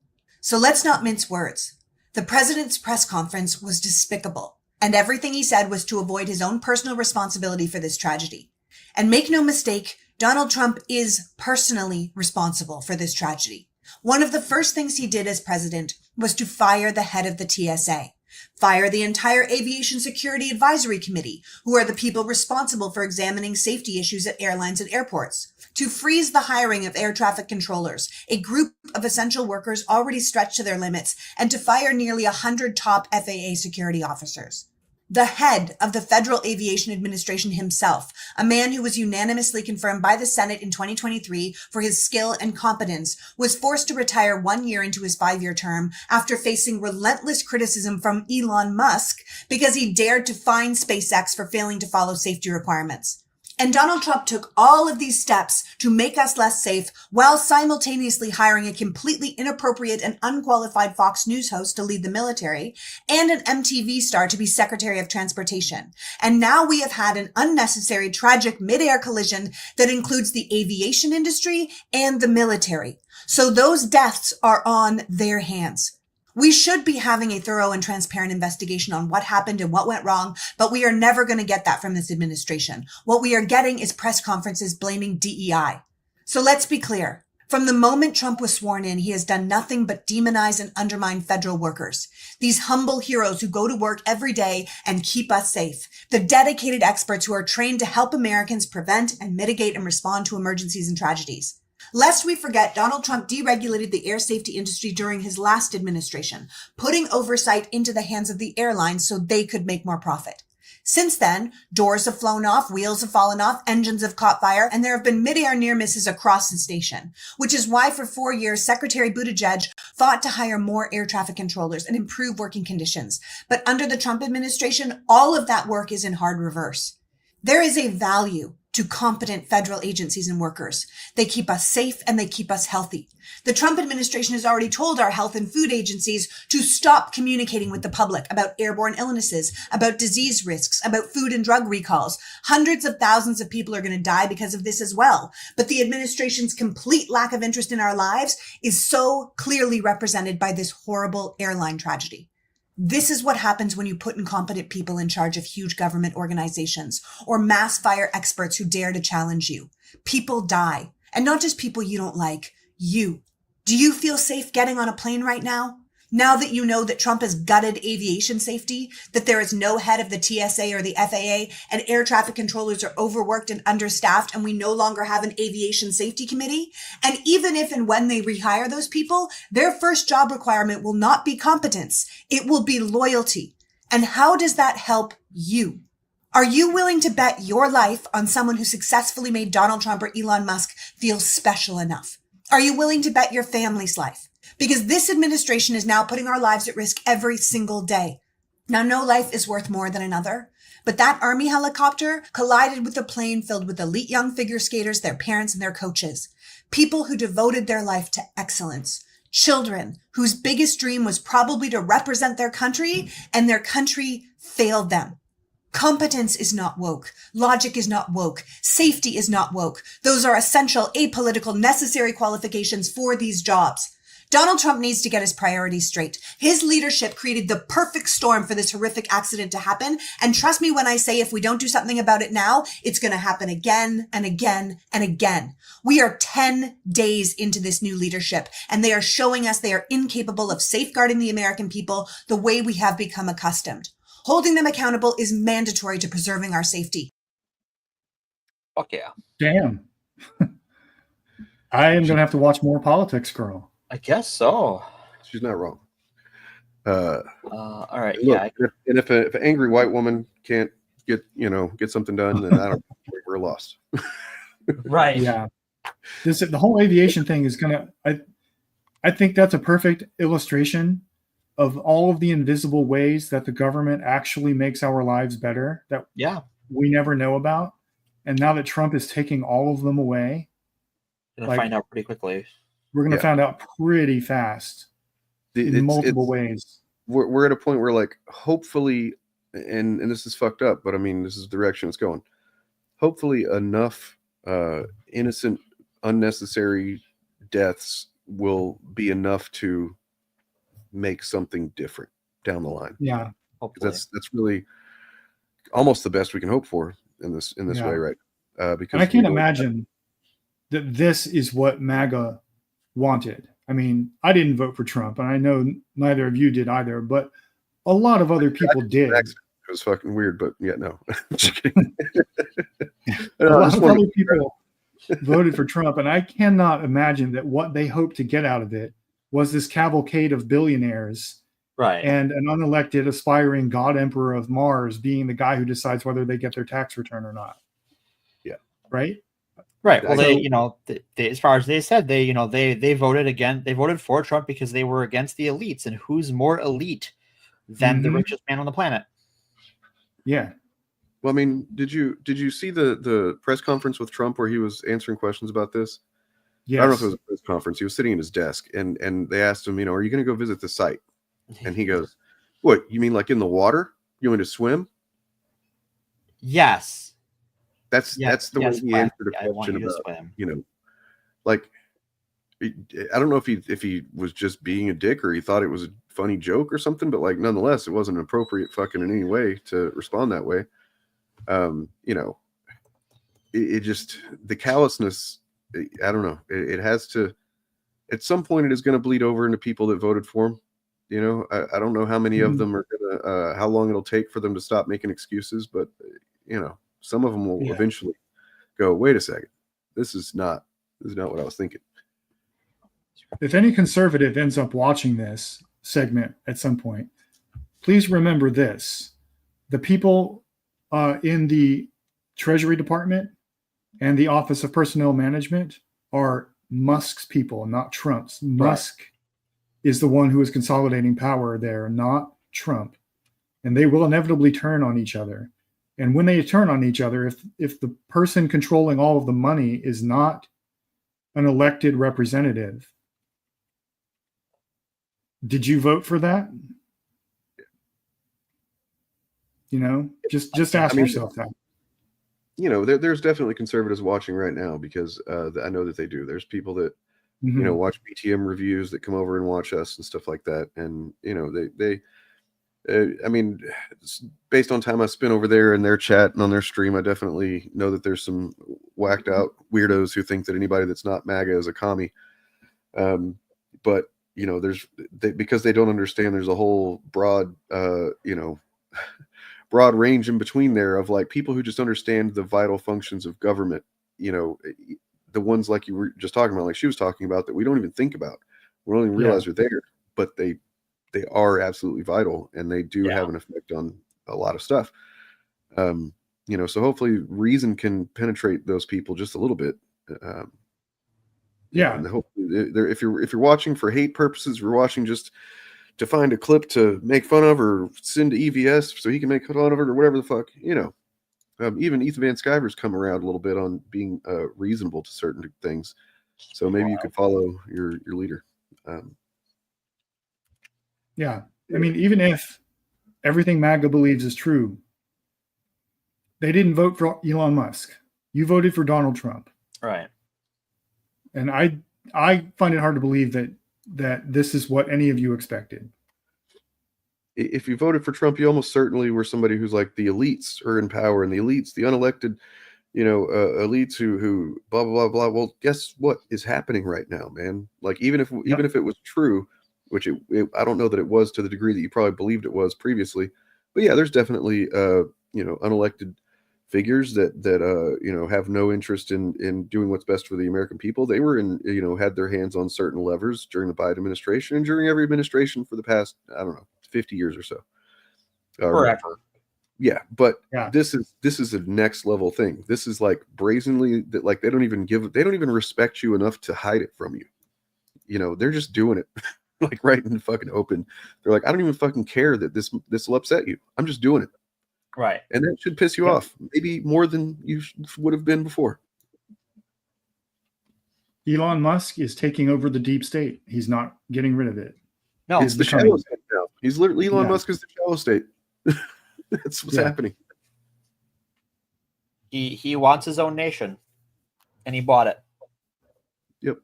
So let's not mince words. The president's press conference was despicable, and everything he said was to avoid his own personal responsibility for this tragedy. And make no mistake, Donald Trump is personally responsible for this tragedy. One of the first things he did as president was to fire the head of the TSA. Fire the entire Aviation Security Advisory Committee, who are the people responsible for examining safety issues at airlines and airports. To freeze the hiring of air traffic controllers, a group of essential workers already stretched to their limits, and to fire nearly 100 top FAA security officers. The head of the Federal Aviation Administration himself, a man who was unanimously confirmed by the Senate in 2023 for his skill and competence, was forced to retire 1 year into his 5-year term after facing relentless criticism from Elon Musk because he dared to fine SpaceX for failing to follow safety requirements. And Donald Trump took all of these steps to make us less safe while simultaneously hiring a completely inappropriate and unqualified Fox News host to lead the military and an MTV star to be Secretary of Transportation. And now we have had an unnecessary, tragic mid-air collision that includes the aviation industry and the military. So those deaths are on their hands. We should be having a thorough and transparent investigation on what happened and what went wrong, but we are never going to get that from this administration. What we are getting is press conferences blaming DEI. So let's be clear. From the moment Trump was sworn in, he has done nothing but demonize and undermine federal workers. These humble heroes who go to work every day and keep us safe. The dedicated experts who are trained to help Americans prevent and mitigate and respond to emergencies and tragedies. Lest we forget, Donald Trump deregulated the air safety industry during his last administration, putting oversight into the hands of the airlines so they could make more profit. Since then, doors have flown off, wheels have fallen off, engines have caught fire, and there have been mid-air near misses across the station, which is why for 4 years, Secretary Buttigieg fought to hire more air traffic controllers and improve working conditions. But under the Trump administration, all of that work is in hard reverse. There is a value to competent federal agencies and workers. They keep us safe and they keep us healthy. The Trump administration has already told our health and food agencies to stop communicating with the public about airborne illnesses, about disease risks, about food and drug recalls. Hundreds of thousands of people are going to die because of this as well. But the administration's complete lack of interest in our lives is so clearly represented by this horrible airline tragedy. This is what happens when you put incompetent people in charge of huge government organizations or mass fire experts who dare to challenge you. People die, and not just people you don't like, you. Do you feel safe getting on a plane right now? Now that you know that Trump has gutted aviation safety, that there is no head of the TSA or the FAA, and air traffic controllers are overworked and understaffed, and we no longer have an aviation safety committee? And even if and when they rehire those people, their first job requirement will not be competence. It will be loyalty. And how does that help you? Are you willing to bet your life on someone who successfully made Donald Trump or Elon Musk feel special enough? Are you willing to bet your family's life? Because this administration is now putting our lives at risk every single day. Now, no life is worth more than another, but that Army helicopter collided with a plane filled with elite young figure skaters, their parents, and their coaches. People who devoted their life to excellence. Children whose biggest dream was probably to represent their country, and their country failed them. Competence is not woke. Logic is not woke. Safety is not woke. Those are essential, apolitical, necessary qualifications for these jobs. Donald Trump needs to get his priorities straight. His leadership created the perfect storm for this horrific accident to happen. And trust me when I say if we don't do something about it now, it's going to happen again and again and again. We are 10 days into this new leadership, and they are showing us they are incapable of safeguarding the American people the way we have become accustomed. Holding them accountable is mandatory to preserving our safety. Fuck yeah. Damn. I am going to have to watch more politics, girl. I guess so. She's not wrong. All right. Look, Yeah. if an angry white woman can't get something done, then I don't think we're lost. Right. Yeah. The whole aviation thing is going to, I think that's a perfect illustration of all of the invisible ways that the government actually makes our lives better that we never know about. And now that Trump is taking all of them away, Gonna find out pretty quickly. We're going to find out pretty fast in multiple ways. We're at a point where, like, hopefully, and this is fucked up, but I mean, this is the direction it's going. Hopefully enough innocent, unnecessary deaths will be enough to make something different down the line. Yeah. That's really almost the best we can hope for in this way, right? Because and I can't imagine that this is what MAGA wanted. I mean, I didn't vote for Trump, and I know neither of you did either, but a lot of other people did. It was fucking weird, but yeah, no. A lot of other people voted for Trump, and I cannot imagine that what they hoped to get out of it was this cavalcade of billionaires, right, and an unelected aspiring god emperor of Mars being the guy who decides whether they get their tax return or not. Yeah. Right? Right. Well, they as far as they said, they voted again. They voted for Trump because they were against the elites, and who's more elite than the richest man on the planet? Yeah. Well, I mean, did you see the press conference with Trump where he was answering questions about this? Yes. I don't know if it was a press conference. He was sitting at his desk, and they asked him, are you going to go visit the site? And he goes, "What, you mean like in the water? You want to swim?" Yes. That's the way he answered a question about, like, I don't know if he was just being a dick or he thought it was a funny joke or something, but like, nonetheless, it wasn't appropriate fucking in any way to respond that way. It just, the callousness, I don't know. It has to, at some point it is going to bleed over into people that voted for him. I don't know how many of them are gonna, how long it'll take for them to stop making excuses, but some of them will eventually go, wait a second, this is not what I was thinking. If any conservative ends up watching this segment at some point, please remember this. The people in the Treasury Department and the Office of Personnel Management are Musk's people, not Trump's. Musk is the one who is consolidating power there, not Trump. And they will inevitably turn on each other. And when they turn on each other, if the person controlling all of the money is not an elected representative, did you vote for that? Just ask yourself that. There's definitely conservatives watching right now because I know that they do. There's people that watch BTM reviews that come over and watch us and stuff like that, and they I mean, based on time I spent over there in their chat and on their stream, I definitely know that there's some whacked out weirdos who think that anybody that's not MAGA is a commie. But because they don't understand, there's a whole broad range in between there of like people who just understand the vital functions of government. The ones like you were just talking about, like she was talking about, that we don't even think about. We don't even realize they're there, but they are absolutely vital, and they do have an effect on a lot of stuff. So hopefully reason can penetrate those people just a little bit. And hopefully if you're watching for hate purposes, we're watching just to find a clip to make fun of or send to EVS so he can make fun of it or whatever the fuck, even Ethan Van Sciver's come around a little bit on being reasonable to certain things. So maybe you could follow your leader. Yeah. I mean, even if everything MAGA believes is true, they didn't vote for Elon Musk. You voted for Donald Trump. Right. And I find it hard to believe that this is what any of you expected. If you voted for Trump, you almost certainly were somebody who's like the elites are in power, and the elites, the unelected, elites who blah blah blah blah. Well, guess what is happening right now, man? Like even if it was true, which I don't know that it was to the degree that you probably believed it was previously, but yeah, there's definitely unelected figures that have no interest in doing what's best for the American people. They were had their hands on certain levers during the Biden administration and during every administration for the past 50 years or so. Forever. Yeah, but this is a next level thing. This is like brazenly that like they don't even respect you enough to hide it from you. They're just doing it like right in the fucking open. They're like, I don't even fucking care that this will upset you. I'm just doing it. Right. And that should piss you off, maybe more than you would have been before. Elon Musk is taking over the deep state. He's not getting rid of it. No, it's the shallow state now. He's literally Elon Musk is the shallow state. That's what's happening. He wants his own nation, and he bought it. Yep.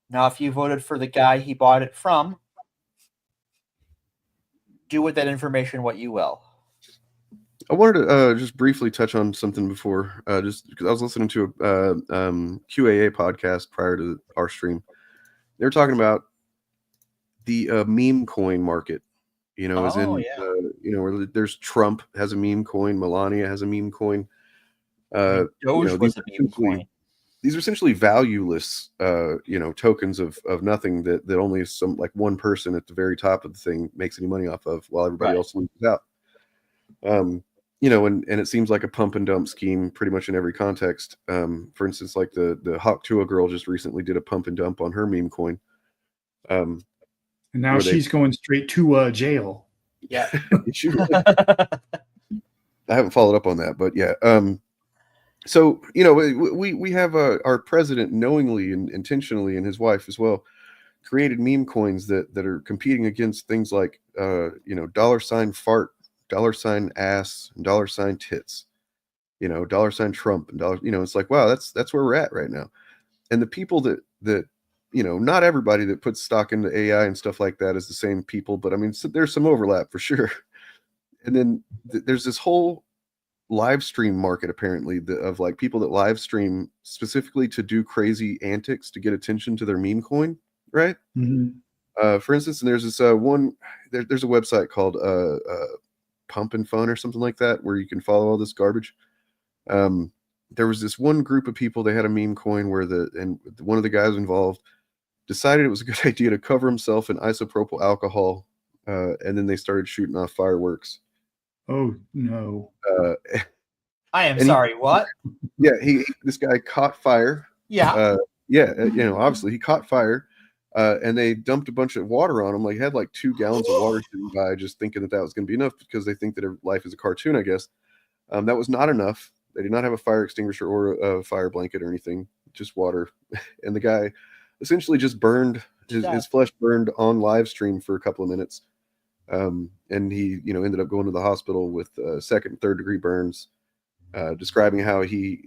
Now, if you voted for the guy he bought it from, do with that information what you will. I wanted to just briefly touch on something before, just because I was listening to a QAA podcast prior to our stream. They were talking about the meme coin market. Where there's Trump has a meme coin, Melania has a meme coin. Doge was a meme coin. These are essentially valueless, tokens of nothing that only some like one person at the very top of the thing makes any money off of, while everybody else loses out. And it seems like a pump and dump scheme pretty much in every context. For instance, like the Hawk Tua girl just recently did a pump and dump on her meme coin. And now she's going straight to jail. Yeah. I haven't followed up on that, but yeah. So, we have our president knowingly and intentionally, and his wife as well, created meme coins that are competing against things like, $ fart, $ ass, and $ tits, $ Trump, and it's like, wow, that's where we're at right now. And the people that not everybody that puts stock into AI and stuff like that is the same people, but I mean, there's some overlap for sure. And then there's this whole live stream market apparently of like people that live stream specifically to do crazy antics to get attention to their meme coin, right? Mm-hmm. For instance, and there's this there's a website called Pump and Fun or something like that where you can follow all this garbage. There was this one group of people, they had a meme coin where one of the guys involved decided it was a good idea to cover himself in isopropyl alcohol, and then they started shooting off fireworks. Oh no! I am sorry. What? Yeah, this guy caught fire. Yeah. Obviously he caught fire, and they dumped a bunch of water on him. Like, had like 2 gallons of water sitting by, just thinking that was going to be enough because they think that their life is a cartoon. I guess that was not enough. They did not have a fire extinguisher or a fire blanket or anything, just water. And the guy essentially just burned his flesh burned on live stream for a couple of minutes. And he, ended up going to the hospital with 2nd and 3rd degree burns, describing how he,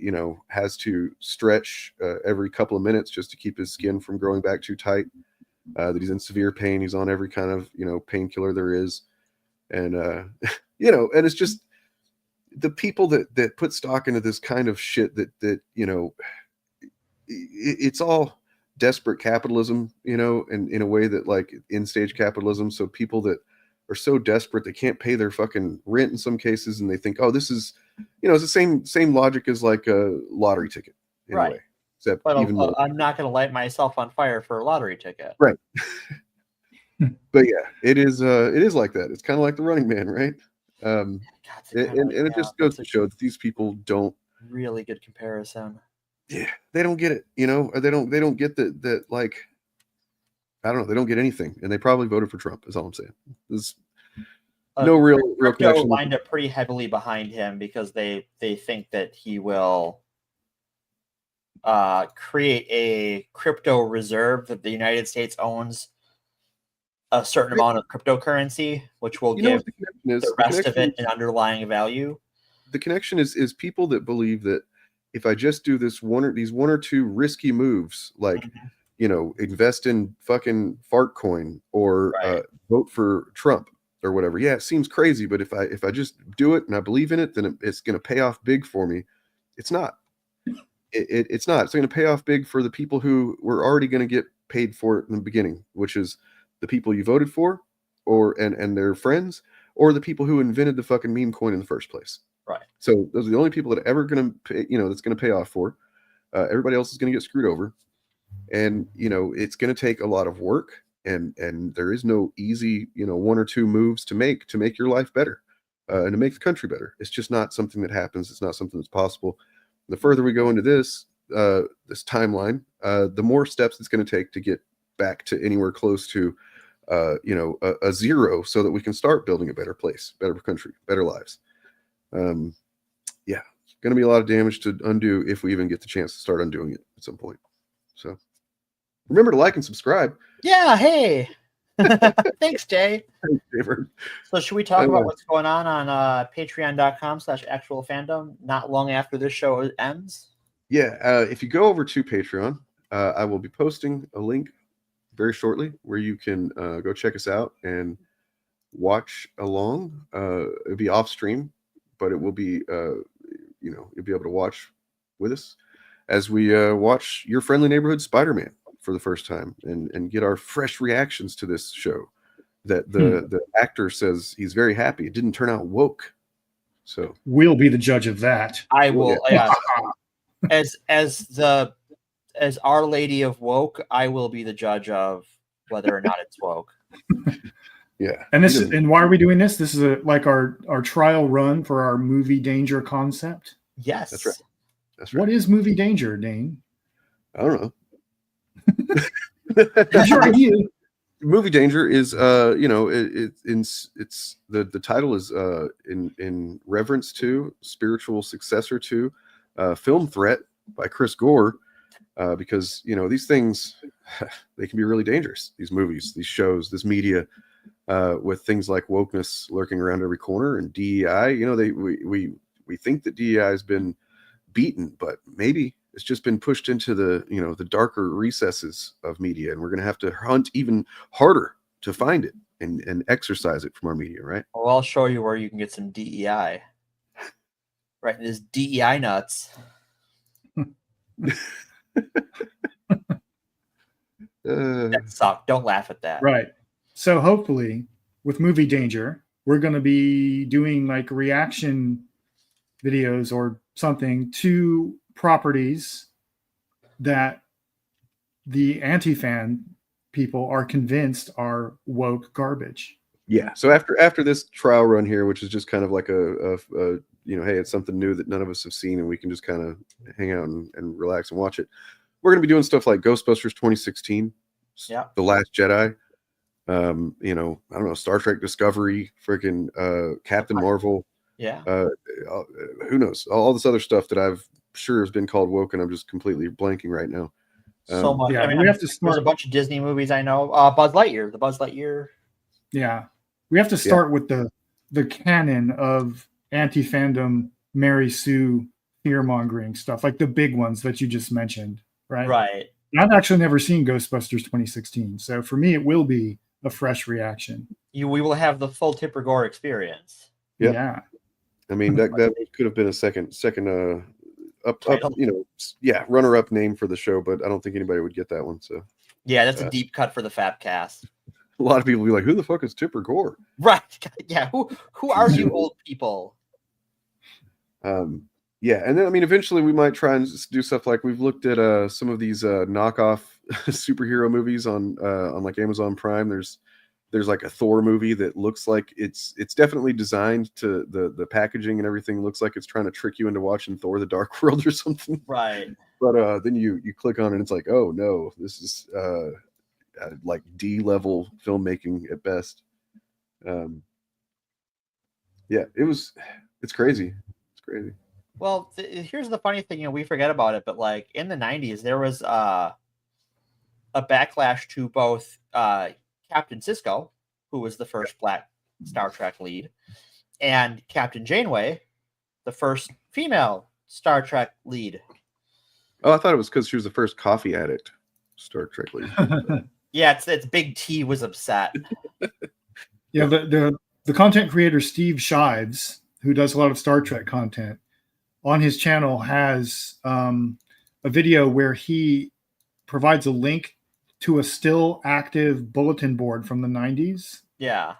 has to stretch every couple of minutes just to keep his skin from growing back too tight, that he's in severe pain. He's on every kind of, painkiller there is. And, and it's just the people that put stock into this kind of shit that it's all desperate capitalism, and in a way that like in stage capitalism. So people that are so desperate they can't pay their fucking rent in some cases, and they think, oh, this is, it's the same logic as like a lottery ticket in a way, except even more. I'm not going to light myself on fire for a lottery ticket. Right. But yeah, it is like that. It's kind of like the Running Man, right? And it just goes to show that these people don't really good comparison. Yeah, they don't get it, or they don't get that like, I don't know, they don't get anything, and they probably voted for Trump. Is all I'm saying. There's no real connection. Lined up pretty heavily behind him because they think that he will create a crypto reserve that the United States owns a certain amount of cryptocurrency, which will give the rest of it an underlying value. the connection is people that believe that if I just do these one or two risky moves, like invest in fucking fart coin or vote for Trump or whatever. Yeah, it seems crazy, but if I just do it and I believe in it, then it's going to pay off big for me. It's not. It's not. It's going to pay off big for the people who were already going to get paid for it in the beginning, which is the people you voted for, and their friends, or the people who invented the fucking meme coin in the first place. Right. So those are the only people that are ever going to pay, that's going to pay off for. Everybody else is going to get screwed over, and it's going to take a lot of work, and there is no easy one or two moves to make your life better, and to make the country better. It's just not something that happens. It's not something that's possible. The further we go into this timeline, the more steps it's going to take to get back to anywhere close to a zero, so that we can start building a better place, better country, better lives. It's going to be a lot of damage to undo if we even get the chance to start undoing it at some point. So remember to like and subscribe. Yeah. Hey. Thanks, Jay. Thanks, David. So should we talk about what's going on patreon.com/actualfandom not long after this show ends? Yeah. If you go over to Patreon, I will be posting a link very shortly where you can go check us out and watch along. It'll be off stream, but it will be you'll be able to watch with us as we watch Your Friendly Neighborhood Spider-Man for the first time and get our fresh reactions to this show. That the actor says he's very happy it didn't turn out woke. So we'll be the judge of that. I will. Yeah. As Our Lady of Woke, I will be the judge of whether or not it's woke. Yeah. And why are we doing this? This is like our trial run for our movie danger concept. Yes. That's right. That's right. What is movie danger, Dane? I don't know. What's your idea? Movie danger is it's the title is in reference to, spiritual successor to, Film Threat by Chris Gore, because these things, they can be really dangerous, these movies, these shows, this media, with things like wokeness lurking around every corner, and DEI. We think that DEI has been beaten, but maybe it's just been pushed into the darker recesses of media, and we're going to have to hunt even harder to find it and exercise it from our media, right? Well, I'll show you where you can get some DEI. Right, this DEI nuts. That sucked. Don't laugh at that. Right. So hopefully, with movie danger, we're going to be doing like reaction videos or something to properties that the anti-fan people are convinced are woke garbage. Yeah. So after this trial run here, which is just kind of like a hey, it's something new that none of us have seen, and we can just kind of hang out and relax and watch it. We're going to be doing stuff like Ghostbusters 2016, yeah, The Last Jedi, I don't know, Star Trek Discovery, freaking Captain Marvel. Yeah. Who knows? All this other stuff that I've sure has been called woke, and I'm just completely blanking right now. So much. Yeah, I mean, we have to start. There's a bunch of Disney movies I know. Buzz Lightyear. The Buzz Lightyear. Yeah. We have to start with the canon of anti-fandom Mary Sue fear-mongering stuff, like the big ones that you just mentioned, right? Right. And I've actually never seen Ghostbusters 2016, so for me, it will be a fresh reaction. We will have the full Tipper Gore experience. Yep. Yeah. I mean, that could have been a second runner-up name for the show, but I don't think anybody would get that one. So yeah, that's a deep cut for the FAP cast. A lot of people will be like, "Who the fuck is Tipper Gore?" Right? Yeah. Who are you, old people? Yeah, and then I mean, eventually we might try and do stuff like we've looked at some of these knockoff superhero movies on like Amazon Prime. There's like a Thor movie that looks like it's definitely designed to the packaging and everything looks like it's trying to trick you into watching Thor: The Dark World or something. Right. But then you click on it and it's like, oh no, this is like D-level filmmaking at best. Yeah, it's crazy. It's crazy. Well, here's the funny thing, we forget about it, but like in the 90s, there was a backlash to both Captain Sisko, who was the first black Star Trek lead, and Captain Janeway, the first female Star Trek lead. Oh, I thought it was because she was the first coffee addict Star Trek lead. Yeah, it's Big T was upset. Yeah, the content creator Steve Shives, who does a lot of Star Trek content, on his channel has a video where he provides a link to a still active bulletin board from the 90s. Yeah.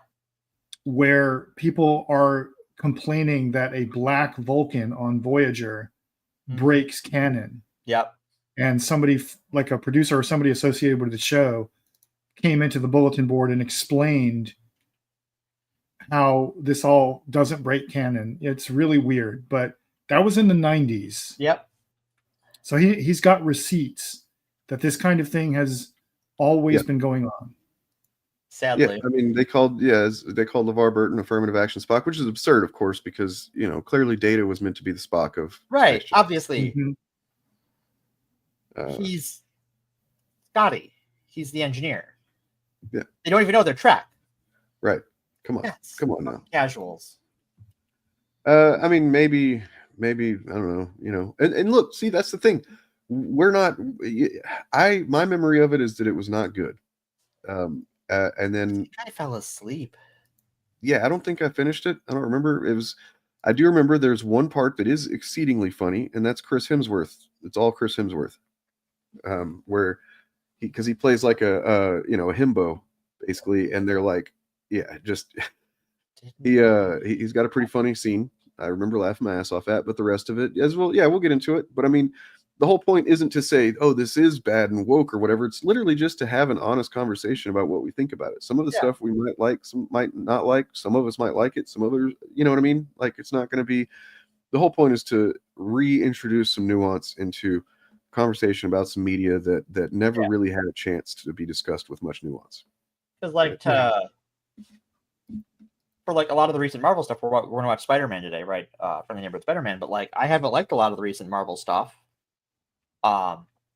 Where people are complaining that a black Vulcan on Voyager breaks canon. Yep. And somebody, like a producer or somebody associated with the show, came into the bulletin board and explained how this all doesn't break canon. It's really weird, but that was in the 90s. Yep. So he's got receipts that this kind of thing has always been going on. Sadly. Yeah, I mean, they called LeVar Burton affirmative action Spock, which is absurd, of course, because, you know, clearly Data was meant to be the Spock of right. Obviously. He's Scotty. He's the engineer. Yeah. They don't even know their track. Right. Come on. Yes. Come on now. Casuals. I mean, maybe, I don't know, you know, and look, see, that's the thing. We're not, my memory of it is that it was not good. And then I fell asleep. Yeah, I don't think I finished it. I don't remember. I do remember there's one part that is exceedingly funny, and that's Chris Hemsworth. It's all Chris Hemsworth. Where because he plays like a himbo, basically, and they're like, yeah, just he's got a pretty funny scene. I remember laughing my ass off at, but the rest of it as well, yeah, we'll get into it. But I mean, the whole point isn't to say, oh, this is bad and woke or whatever. It's literally just to have an honest conversation about what we think about it. Some of the stuff we might like, some might not like. Some of us might like it. Some others, you know what I mean? Like, it's not going to be. The whole point is to reintroduce some nuance into conversation about some media that never really had a chance to be discussed with much nuance. Because for like a lot of the recent Marvel stuff, we're going to watch Spider-Man today, right? From the neighborhood Spider-Man, but like I haven't liked a lot of the recent Marvel stuff.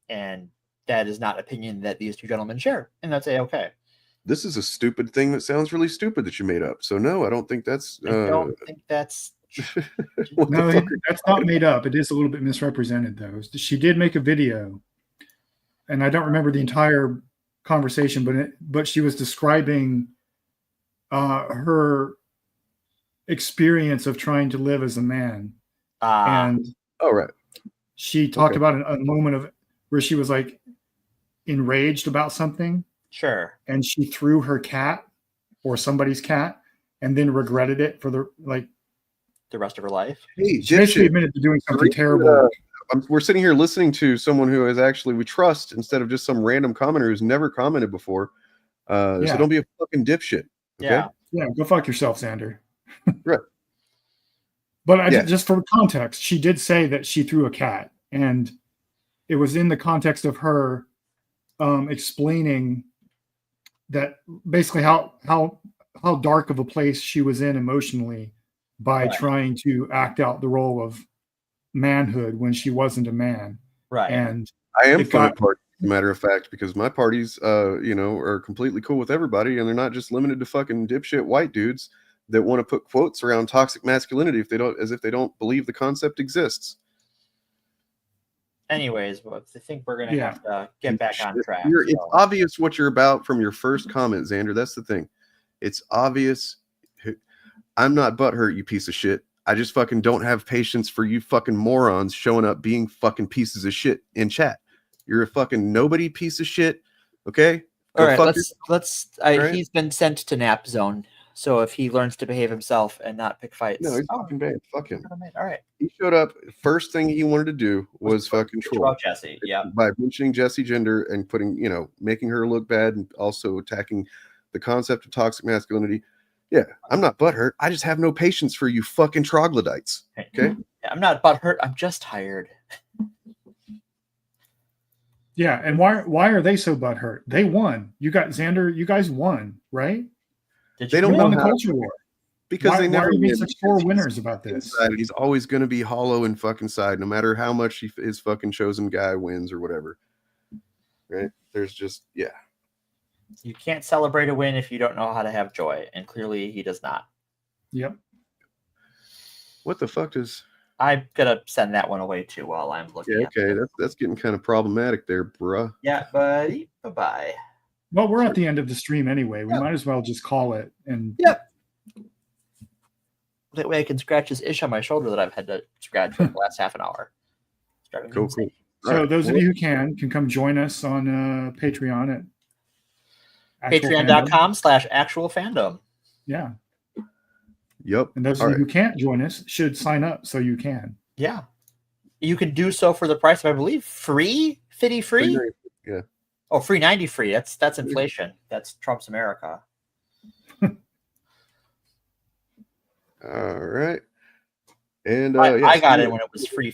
And that is not opinion that these two gentlemen share, and that's okay. This is a stupid thing that sounds really stupid that you made up. So no, I don't think that's. I don't think that's. No, that's not made up. It is a little bit misrepresented, though. She did make a video, and I don't remember the entire conversation, but she was describing her experience of trying to live as a man, and all right. She talked about a moment of where she was like enraged about something. Sure. And she threw her cat or somebody's cat and then regretted it for the rest of her life. Hey, she basically admitted to doing something terrible. We're sitting here listening to someone who is actually we trust instead of just some random commenter who's never commented before. So don't be a fucking dipshit. Okay? Yeah. Go fuck yourself, Xander. Right. But just for context, she did say that she threw a cat, and it was in the context of her explaining that basically how dark of a place she was in emotionally by trying to act out the role of manhood when she wasn't a man. Right. And I am fun at parties, as a matter of fact, because my parties, are completely cool with everybody, and they're not just limited to fucking dipshit white dudes that want to put quotes around toxic masculinity as if they don't believe the concept exists. Anyways, I think we're gonna have to get back on track. It's obvious what you're about from your first comment, Xander. That's the thing. It's obvious. I'm not butthurt, you piece of shit. I just fucking don't have patience for you fucking morons showing up being fucking pieces of shit in chat. You're a fucking nobody piece of shit. Okay. All right. He's been sent to nap zone. So if he learns to behave himself and not pick fights. No, he's fucking bad. Fuck him. All right. He showed up. First thing he wanted to do was fucking troll. About Jessie. Yeah. By mentioning Jessie gender and making her look bad and also attacking the concept of toxic masculinity. Yeah, I'm not butthurt. I just have no patience for you fucking troglodytes. Okay? I'm not butthurt. I'm just tired. Yeah, and why are they so butthurt? They won. You got Xander. You guys won, right? They don't won know the culture war because they never why are you being win. such poor winners about this. He's always going to be hollow and fucking side, no matter how much his fucking chosen guy wins or whatever. Right? There's just You can't celebrate a win if you don't know how to have joy, and clearly he does not. Yep. What the fuck does I'm gonna send that one away too while I'm looking. Yeah, okay, that's getting kind of problematic there, bruh. Yeah, buddy. Bye-bye. Well, we're at the end of the stream anyway. We might as well just call it. And Yep. That way I can scratch this itch on my shoulder that I've had to scratch for the last half an hour. Cool. So those of you who can come join us on Patreon at Patreon.com/actualfandom. Yeah. Yep. And those of you who can't join us should sign up so you can. Yeah. You can do so for the price of, I believe, free? Yeah. Oh, free 90 free. That's inflation. That's Trump's America. All right. And I got it when it was free.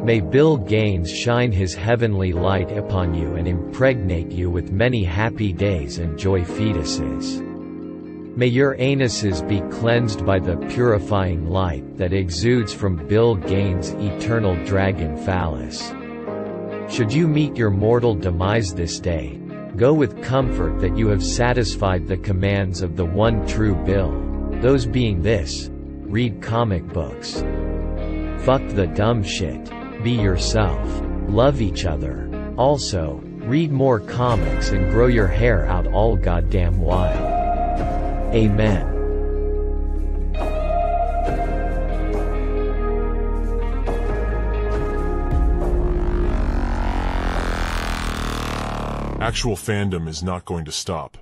May Bill Gaines shine his heavenly light upon you and impregnate you with many happy days and joy fetuses. May your anuses be cleansed by the purifying light that exudes from Bill Gaines' eternal dragon phallus. Should you meet your mortal demise this day, go with comfort that you have satisfied the commands of the one true Bill, those being this: read comic books. Fuck the dumb shit. Be yourself. Love each other. Also, read more comics and grow your hair out all goddamn while. Amen. Actual fandom is not going to stop.